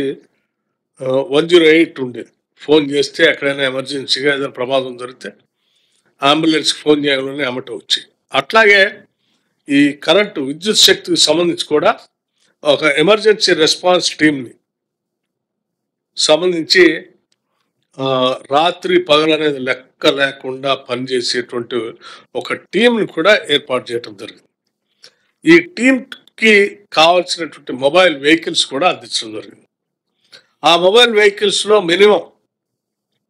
108 ఉండేది. ఫోన్ చేస్తే ఎక్కడైనా ఎమర్జెన్సీగా ఏదైనా ప్రమాదం జరిగితే అంబులెన్స్కి ఫోన్ చేయాలని అమ్మట వచ్చి, అట్లాగే ఈ కరెంటు విద్యుత్ శక్తికి సంబంధించి కూడా ఒక ఎమర్జెన్సీ రెస్పాన్స్ టీంని సంబంధించి రాత్రి పగలనేది లెక్క లేకుండా పనిచేసేటువంటి ఒక టీంని కూడా ఏర్పాటు చేయడం జరిగింది. ఈ టీంకి కావాల్సినటువంటి మొబైల్ వెహికల్స్ కూడా అందించడం జరిగింది. ఆ మొబైల్ వెహికల్స్లో మినిమం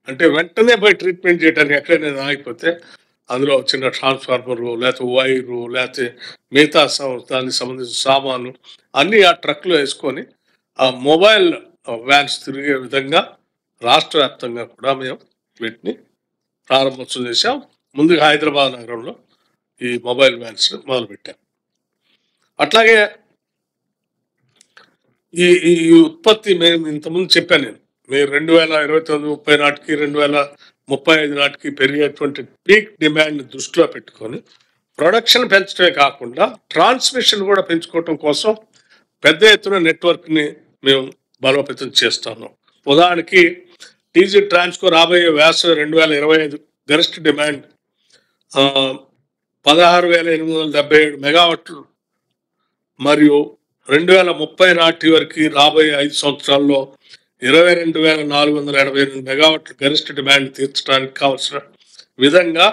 అంటే వెంటనే పోయి ట్రీట్మెంట్ చేయడానికి ఎక్కడైనా ఆగిపోతే అందులో చిన్న ట్రాన్స్ఫార్మరు, లేకపోతే వైరు, లేకపోతే మిగతా దానికి సంబంధించిన సామాను అన్నీ ఆ ట్రక్లో వేసుకొని ఆ మొబైల్ వ్యాన్స్ తిరిగే విధంగా రాష్ట్ర వ్యాప్తంగా కూడా మేము వీటిని ప్రారంభోత్సవం చేసాం. ముందుగా హైదరాబాద్ నగరంలో ఈ మొబైల్ వ్యాన్స్ మొదలుపెట్టాం. అట్లాగే ఈ ఈ ఉత్పత్తి మేము ఇంతకుముందు చెప్పాను నేను, మీరు 2029-30 నాటికి 2035 నాటికి పెరిగేటువంటి పీక్ డిమాండ్ దృష్టిలో పెట్టుకొని ప్రొడక్షన్ పెంచడమే కాకుండా ట్రాన్స్మిషన్ కూడా పెంచుకోవటం కోసం పెద్ద ఎత్తున నెట్వర్క్ని మేము బలోపేతం చేస్తాను. ఉదాహరణకి టీజీ ట్రాన్స్కో రాబోయే వేసవి 2025 గరిష్ట డిమాండ్ 16,877 మెగావాట్లు మరియు 2030 నాటి వరకు రాబోయే 5 సంవత్సరాల్లో 22,488 మెగావాట్ల గరిష్ట డిమాండ్ తీర్చడానికి కావాల్సిన విధంగా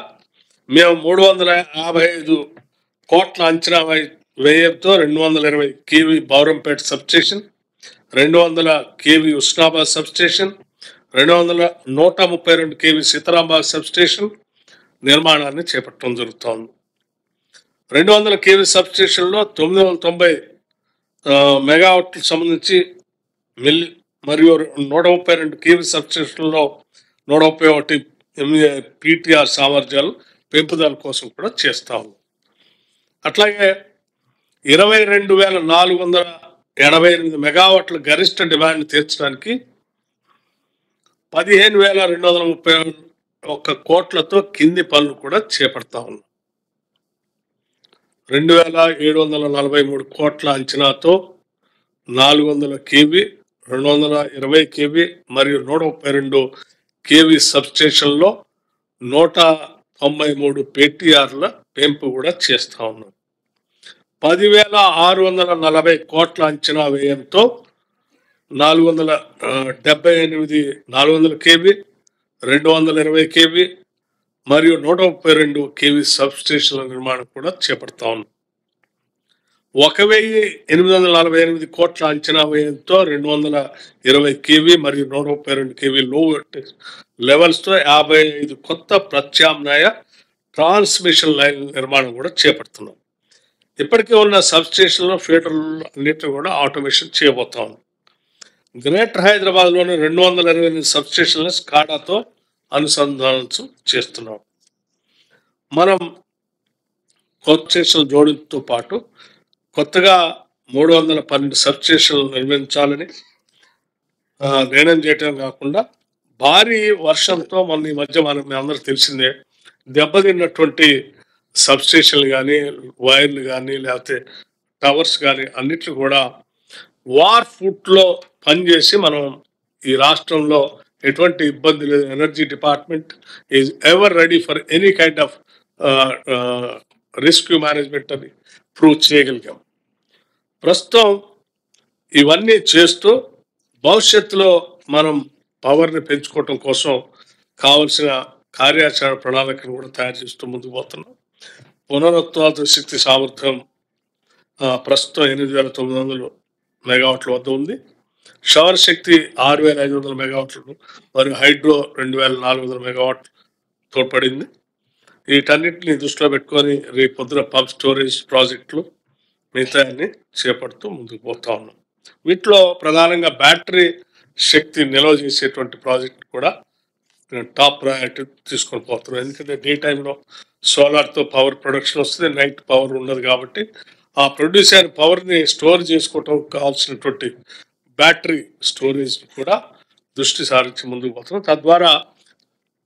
మేము 355 కోట్ల అంచనా వ్యయంతో 220 KV Bowrampet substation, 200 KV Husnabad substation, 132 KV Sitarambagh substation నిర్మాణాన్ని చేపట్టడం జరుగుతోంది. 200 కేవీ సబ్స్టేషన్లో 990 మెగావాట్లకు సంబంధించి మరియు 132 కేవీ సబ్స్టేషన్లో 131 పీటీఆర్ సామర్థ్యాలు పెంపుదల కోసం కూడా చేస్తాము. అట్లాగే 22,488 మెగావాట్ల గరిష్ట డిమాండ్ తీర్చడానికి 15,231 కోట్లతో కింది పనులు కూడా చేపడతా ఉన్నాం. 2,743 కోట్ల అంచనాతో 400 కేవీ, 220 కేవీ మరియు 132 కేవీ సబ్స్టేషన్లో 193 పీటీఆర్ల పెంపు కూడా చేస్తా ఉన్నాం. 10,640 కోట్ల అంచనా వ్యయంతో 478 కేవీ, 220 కేవీ మరియు 132 కేవీ సబ్స్టేషన్ల నిర్మాణం కూడా చేపడతా ఉన్నాం. 1,848 కోట్ల అంచనా వ్యయంతో 220 కేవీ మరియు 132 కేవీ లో వోల్టేజ్ లెవెల్స్తో 55 కొత్త ప్రత్యామ్నాయ ట్రాన్స్మిషన్ లైన్ నిర్మాణం కూడా చేపడుతున్నాం. ఇప్పటికే ఉన్న సబ్స్టేషన్లో ఫీడర్లు అన్నింటినీ కూడా ఆటోమేషన్ చేయబోతా ఉన్నాం. గ్రేటర్ హైదరాబాద్లోని 228 సబ్స్టేషన్లు స్కాడాతో అనుసంధానం చేస్తున్నాం. మనం కొత్త స్టేషన్లు జోడించడంతో పాటు కొత్తగా 312 సబ్స్టేషన్లు నిర్మించాలని నిర్ణయం చేయటం కాకుండా భారీ వర్షంతో మన ఈ మధ్య మీ అందరికి తెలిసిందే దెబ్బతిన్నటువంటి సబ్స్టేషన్లు కానీ, వైర్లు కానీ, లేకపోతే టవర్స్ కానీ అన్నిటిని కూడా వార్ ఫుట్లో పనిచేసి మనం ఈ రాష్ట్రంలో ఎటువంటి ఇబ్బంది లేదు. Energy department is ever ready for any kind of rescue management అని ప్రూవ్ చేయగలిగాం. ప్రస్తుతం ఇవన్నీ చేస్తూ భవిష్యత్తులో మనం పవర్ని పెంచుకోవటం కోసం కావలసిన కార్యాచరణ ప్రణాళికను కూడా తయారు చేస్తూ ముందుకు పోతున్నాం. పునరుత్పాదక శక్తి సామర్థ్యం ప్రస్తుతం 8,900 మెగావాట్ల వద్ద ఉంది. సౌర శక్తి 6,500 మెగావాట్లు మరియు హైడ్రో 2,400 మెగావాట్లు తోడ్పడింది. వీటన్నిటిని దృష్టిలో పెట్టుకొని రేపు పొద్దున పంప్ స్టోరేజ్ ప్రాజెక్టులు మిగతాన్ని చేపడుతూ ముందుకు పోతా ఉన్నాం. వీటిలో ప్రధానంగా బ్యాటరీ శక్తి నిల్వ చేసేటువంటి ప్రాజెక్టు కూడా టాప్ ప్రయారిటీ తీసుకొని పోతున్నాం. ఎందుకంటే డే టైంలో సోలార్తో పవర్ ప్రొడక్షన్ వస్తుంది, నైట్ పవర్ ఉండదు. కాబట్టి ఆ ప్రొడ్యూస్ అయిన పవర్ని స్టోర్ చేసుకోవటం కావాల్సినటువంటి బ్యాటరీ స్టోరేజ్ కూడా దృష్టి సారించి ముందుకు పోతున్నాం. తద్వారా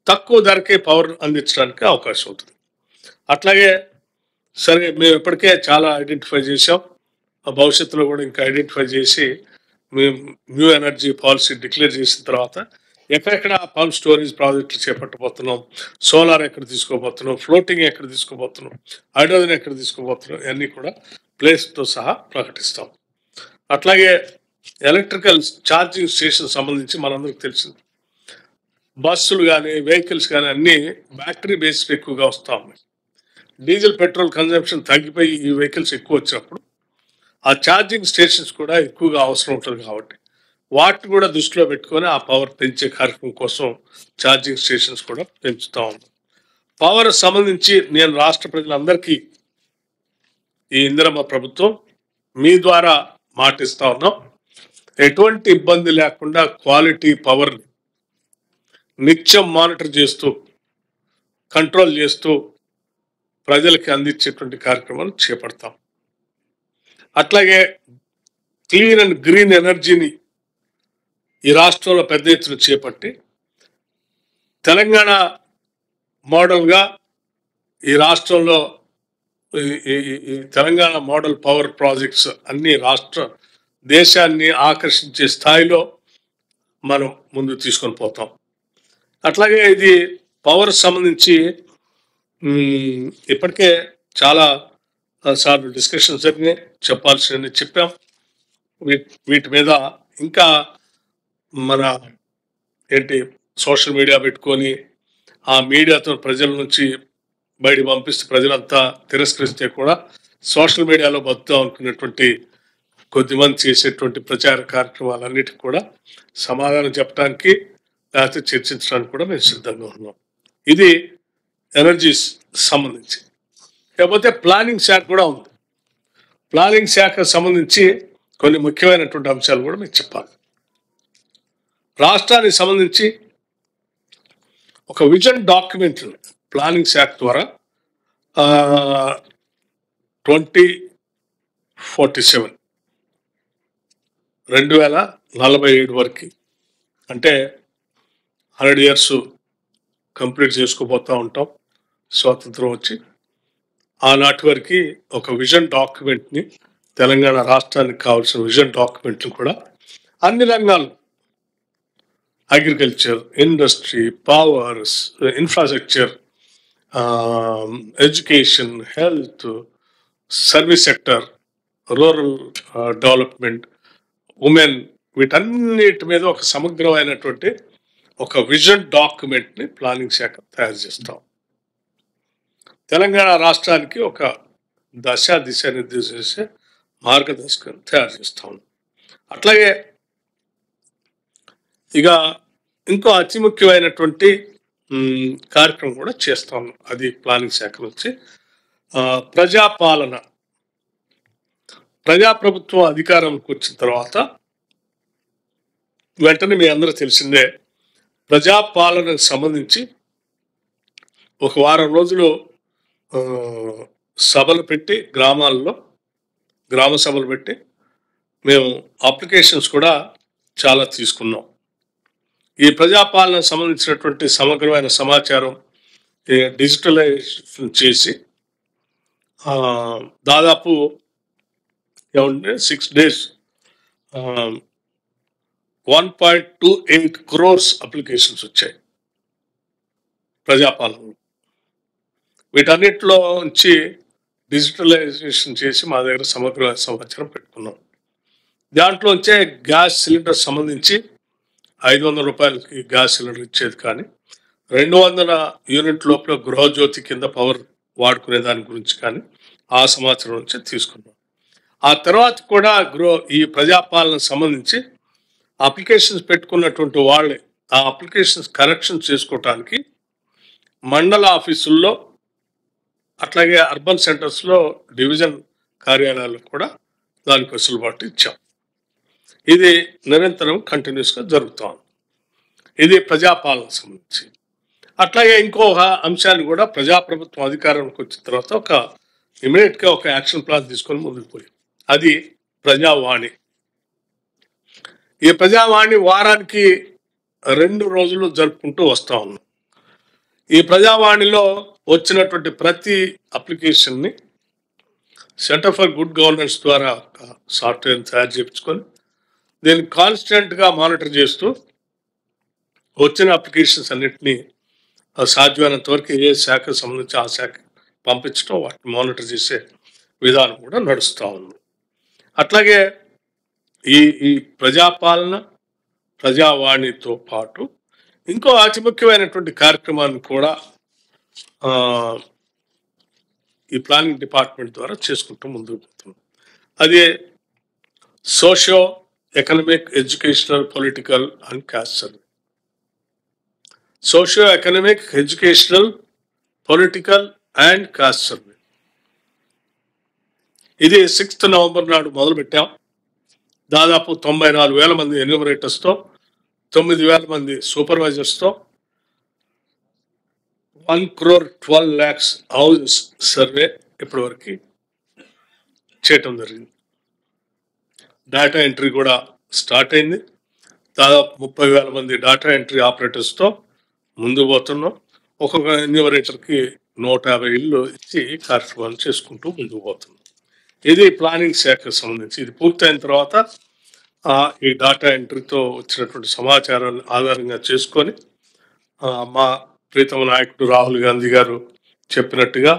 తక్కువ ధరకే పవర్ అందించడానికి అవకాశం ఉంటుంది. అట్లాగే సరే, మేము ఇప్పటికే చాలా ఐడెంటిఫై చేసాం, భవిష్యత్తులో కూడా ఇంకా ఐడెంటిఫై చేసి మేము న్యూ ఎనర్జీ పాలసీ డిక్లేర్ చేసిన తర్వాత ఎక్కడెక్కడ పంప్ స్టోరేజ్ ప్రాజెక్టులు చేపట్టబోతున్నాం, సోలార్ ఎక్కడ తీసుకోబోతున్నాం, ఫ్లోటింగ్ ఎక్కడ తీసుకోబోతున్నాం, హైడ్రోజన్ ఎక్కడ తీసుకోబోతున్నాం, ఇవన్నీ కూడా ప్లేస్తో సహా ప్రకటిస్తాం. అట్లాగే ఎలక్ట్రికల్ ఛార్జింగ్ స్టేషన్ సంబంధించి మనందరికి తెలిసింది, బస్సులు కానీ వెహికల్స్ కానీ అన్నీ బ్యాటరీ బేస్డ్ ఎక్కువగా వస్తూ ఉన్నాయి. డీజిల్ పెట్రోల్ కన్జంప్షన్ తగ్గిపోయి ఈ వెహికల్స్ ఎక్కువ వచ్చినప్పుడు ఆ ఛార్జింగ్ స్టేషన్స్ కూడా ఎక్కువగా అవసరం ఉంటుంది. కాబట్టి వాటిని కూడా దృష్టిలో పెట్టుకొని ఆ పవర్ పెంచే కార్యక్రమం కోసం ఛార్జింగ్ స్టేషన్స్ కూడా పెంచుతూ ఉన్నాం. పవర్ సంబంధించి నేను రాష్ట్ర ప్రజలందరికీ ఈ ఇందిరమ్మ ప్రభుత్వం మీ ద్వారా మాటిస్తా ఉన్నాం, ఎటువంటి ఇబ్బంది లేకుండా క్వాలిటీ పవర్ని నిత్యం మానిటర్ చేస్తూ కంట్రోల్ చేస్తూ ప్రజలకి అందించేటువంటి కార్యక్రమాలు చేపడతాం. అట్లాగే క్లీన్ అండ్ గ్రీన్ ఎనర్జీని ఈ రాష్ట్రంలో పెద్ద ఎత్తున చేపట్టి తెలంగాణ మోడల్గా ఈ రాష్ట్రంలో ఈ తెలంగాణ మోడల్ పవర్ ప్రాజెక్ట్స్ అన్ని దేశాన్ని ఆకర్షించే స్థాయిలో మనం ముందుకు తీసుకొని పోతాం. అట్లాగే ఇది పవర్ సంబంధించి ఇప్పటికే చాలా సార్లు డిస్కషన్ జరిగినాయి, చెప్పాల్సినవి చెప్పాం. వీటి మీద ఇంకా మన సోషల్ మీడియా పెట్టుకొని ఆ మీడియాతో ప్రజల నుంచి బయట పంపిస్తే ప్రజలంతా తిరస్కరిస్తే కూడా సోషల్ మీడియాలో బతుకుతాం అనుకున్నటువంటి కొద్దిమంది చేసేటువంటి ప్రచార కార్యక్రమాలన్నిటికీ కూడా సమాధానం చెప్పడానికి లేకపోతే చర్చించడానికి కూడా మేము సిద్ధంగా ఉన్నాం. ఇది ఎనర్జీ సంబంధించి. లేకపోతే ప్లానింగ్ శాఖ కూడా ఉంది. ప్లానింగ్ శాఖ సంబంధించి కొన్ని ముఖ్యమైనటువంటి అంశాలు కూడా మీకు చెప్పాలి. రాష్ట్రానికి సంబంధించి ఒక విజన్ డాక్యుమెంట్ ప్లానింగ్ శాఖ ద్వారా 2047 2047 వరకు, అంటే 100 years కంప్లీట్ చేసుకోబోతూ ఉంటాం స్వాతంత్రం వచ్చి. ఆనాటి వరకు ఒక విజన్ డాక్యుమెంట్ని, తెలంగాణ రాష్ట్రానికి కావాల్సిన విజన్ డాక్యుమెంట్ని కూడా అన్ని రంగాలు, agriculture, industry, power, infrastructure, education, health, service sector, rural development, women, వీటన్నిటి మీద ఒక సమగ్రమైనటువంటి ఒక విజన్ డాక్యుమెంట్ని ప్లానింగ్ శాఖ తయారు చేస్తాం. తెలంగాణ రాష్ట్రానికి ఒక దిశ నిర్దేశించే మార్గదర్శకం తయారు చేస్తాం. అట్లాగే ఇక ఇంకో అతి ముఖ్యమైనటువంటి కార్యక్రమం కూడా చేస్తాం. అది ప్లానింగ్ శాఖ నుంచి ప్రజాపాలన. ప్రజాప్రభుత్వం అధికారంలోకి వచ్చిన తర్వాత వెంటనే మీ అందరూ తెలిసిందే, ప్రజాపాలనకు సంబంధించి ఒక వారం రోజులు సభలు పెట్టి, గ్రామ సభలు పెట్టి మేము అప్లికేషన్స్ కూడా చాలా తీసుకున్నాం. ఈ ప్రజాపాలనకు సంబంధించినటువంటి సమగ్రమైన సమాచారం డిజిటలైజేషన్ చేసి దాదాపు 6 days 1.28 crores అప్లికేషన్స్ వచ్చాయి ప్రజాపాలన. వీటన్నిటిలో నుంచి డిజిటలైజేషన్ చేసి మా దగ్గర సమగ్రమైన సమాచారం పెట్టుకున్నాం. దాంట్లోంచే గ్యాస్ సిలిండర్ సంబంధించి 500 రూపాయలకి గ్యాస్ సిలిండర్ ఇచ్చేది, కానీ 200 యూనిట్ లోపల గృహజ్యోతి కింద పవర్ వాడుకునే దాని గురించి కానీ ఆ సమాచారం నుంచి తీసుకున్నాం. ఆ తర్వాత కూడా ఈ ప్రజాపాలన సంబంధించి అప్లికేషన్స్ పెట్టుకున్నటువంటి వాళ్ళే ఆ అప్లికేషన్స్ కరెక్షన్ చేసుకోవటానికి మండల ఆఫీసుల్లో, అట్లాగే అర్బన్ సెంటర్స్లో, డివిజన్ కార్యాలయాల్లో కూడా దానికి వెసులుబాటు ఇచ్చాం. ఇది నిరంతరం కంటిన్యూస్గా జరుగుతాం. ఇది ప్రజాపాలన సంబంధించి. అట్లాగే ఇంకొక అంశాన్ని కూడా ప్రజాప్రభుత్వం అధికారంలోకి వచ్చిన తర్వాత ఇమీడియట్గా ఒక యాక్షన్ ప్లాన్ తీసుకొని ముందుకు పోయి, అది ప్రజావాణి. ఈ ప్రజావాణి వారానికి 2 రోజులు జరుపుకుంటూ వస్తా ఉన్నాం. ఈ ప్రజావాణిలో వచ్చినటువంటి ప్రతి అప్లికేషన్ని సెంటర్ ఫర్ గుడ్ గవర్నెన్స్ ద్వారా సాఫ్ట్వేర్ తయారు చేయించుకొని దీన్ని కాన్స్టెంట్గా మానిటర్ చేస్తూ వచ్చిన అప్లికేషన్స్ అన్నిటినీ సాధ్యమైనంత వరకు ఏ శాఖకు సంబంధించి ఆ శాఖ పంపించడం, వాటిని మానిటర్ చేసే విధానం కూడా నడుస్తూ ఉంది. అట్లాగే ఈ ప్రజాపాలన ప్రజావాణితో పాటు ఇంకో అతి ముఖ్యమైనటువంటి కార్యక్రమాన్ని కూడా ఈ ప్లానింగ్ డిపార్ట్మెంట్ ద్వారా చేసుకుంటూ ముందుకు పోతున్నాం. అదే socio economic, educational, political and caste survey. Socio economic, educational, political and caste survey ఇది 6th నవంబర్ నాడు మొదలుపెట్టాం. దాదాపు 94,000 మంది ఎన్యూమరేటర్స్తో, 9,000 మంది సూపర్వైజర్స్తో 1,12,00,000 హౌసెస్ సర్వే ఇప్పటివరకు చేయటం జరిగింది. డేటా ఎంట్రీ కూడా స్టార్ట్ అయింది. దాదాపు 30,000 మంది డేటా ఎంట్రీ ఆపరేటర్స్తో ముందుకు పోతున్నాం. ఒక్కొక్క ఎన్యూమరేటర్కి 150 ఇళ్ళు ఇచ్చి కార్యక్రమాలు చేసుకుంటూ ముందుకు పోతున్నాం. ఇది ప్లానింగ్ శాఖకు సంబంధించి. ఇది పూర్తయిన తర్వాత ఈ డేటా ఎంట్రీతో వచ్చినటువంటి సమాచారాన్ని ఆధారంగా చేసుకొని మా ప్రీతమ నాయకుడు రాహుల్ గాంధీ గారు చెప్పినట్టుగా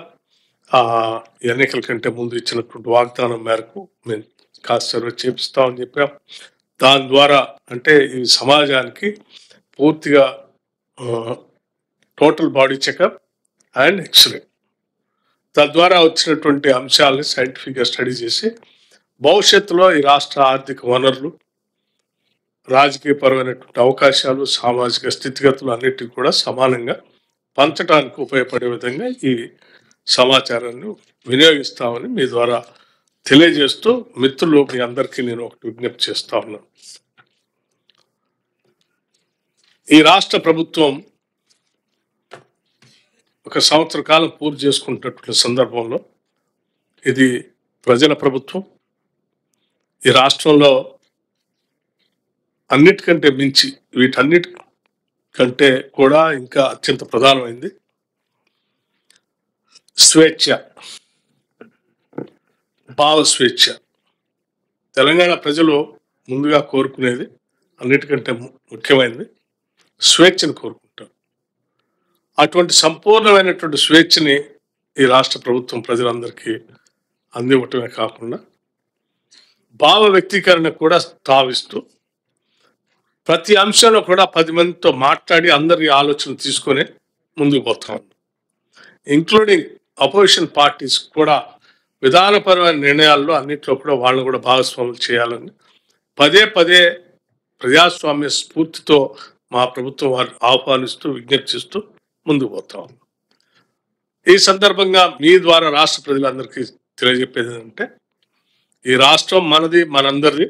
ఎన్నికల కంటే ముందు ఇచ్చినటువంటి వాగ్దానం మేరకు మేము కాస్ట్ సర్వే చేపిస్తామని చెప్పాం. దాని ద్వారా అంటే ఈ సమాజానికి పూర్తిగా total body checkup and x ray, తద్వారా వచ్చినటువంటి అంశాలని సైంటిఫిక్గా స్టడీ చేసి భవిష్యత్తులో ఈ రాష్ట్ర ఆర్థిక వనరులు, రాజకీయపరమైనటువంటి అవకాశాలు, సామాజిక స్థితిగతులు అన్నిటికీ కూడా సమానంగా పంచడానికి ఉపయోగపడే విధంగా ఈ సమాచారాన్ని వినియోగిస్తామని మీ ద్వారా తెలియజేస్తూ, మిత్రులు మీ అందరికీ నేను ఒకటి విజ్ఞప్తి చేస్తా ఉన్నాను. ఈ రాష్ట్ర ప్రభుత్వం 1 సంవత్సర కాలం పూర్తి చేసుకుంటున్నటువంటి సందర్భంలో ఇది ప్రజల ప్రభుత్వం. ఈ రాష్ట్రంలో అన్నిటికంటే మించి, వీటన్నిటికంటే కూడా ఇంకా అత్యంత ప్రధానమైంది స్వేచ్ఛ, భావ స్వేచ్ఛ. తెలంగాణ ప్రజలు ముందుగా కోరుకునేది, అన్నిటికంటే ముఖ్యమైనది స్వేచ్ఛను కోరుకుంటారు. అటువంటి సంపూర్ణమైనటువంటి స్వేచ్ఛని ఈ రాష్ట్ర ప్రభుత్వం ప్రజలందరికీ అందివ్వటమే కాకుండా భావ వ్యక్తీకరణ కూడా తావిస్తూ ప్రతి అంశంలో కూడా 10 మందితో మాట్లాడి అందరి ఆలోచన తీసుకొని ముందుకు పోతాం. ఇంక్లూడింగ్ అపోజిషన్ పార్టీస్ కూడా విధానపరమైన నిర్ణయాల్లో అన్నింటిలో కూడా వాళ్ళని కూడా భాగస్వాములు చేయాలని పదే ప్రజాస్వామ్య స్ఫూర్తితో మా ప్రభుత్వం వారు ఆహ్వానిస్తూ, విజ్ఞప్తిస్తూ ముందుకు పోతాం. ఈ సందర్భంగా మీ ద్వారా రాష్ట్ర ప్రజలందరికీ తెలియజెప్పేది ఏంటంటే, ఈ రాష్ట్రం మనది, మనందరిది.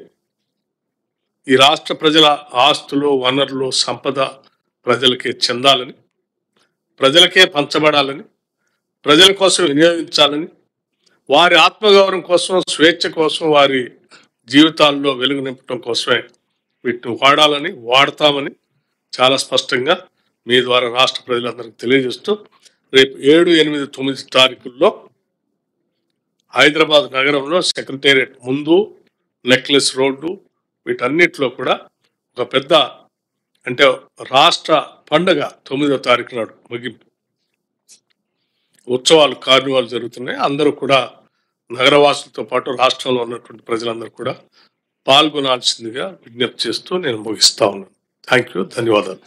ఈ రాష్ట్ర ప్రజల ఆస్తులు, వనరులు, సంపద ప్రజలకే చెందాలని, ప్రజలకే పంచబడాలని, ప్రజల కోసం వినియోగించాలని, వారి ఆత్మగౌరవం కోసం, స్వేచ్ఛ కోసం, వారి జీవితాల్లో వెలుగు నింపడం కోసమే వీటిని వాడాలని, వాడతామని చాలా స్పష్టంగా మీ ద్వారా రాష్ట్ర ప్రజలందరికీ తెలియజేస్తూ, రేపు 7, 8, 9 తారీఖుల్లో హైదరాబాద్ నగరంలో సెక్రటేరియట్ ముందు, నెక్లెస్ రోడ్డు, వీటన్నిటిలో కూడా ఒక పెద్ద, అంటే రాష్ట్ర పండుగ 9వ తారీఖు నాడు ముగింపు ఉత్సవాలు, కార్నివాల్ జరుగుతున్నాయి. అందరూ కూడా నగరవాసులతో పాటు రాష్ట్రంలో ఉన్నటువంటి ప్రజలందరూ కూడా పాల్గొనాల్సిందిగా విజ్ఞప్తి చేస్తూ నేను ముగిస్తా ఉన్నాను. థ్యాంక్ యూ, ధన్యవాదాలు.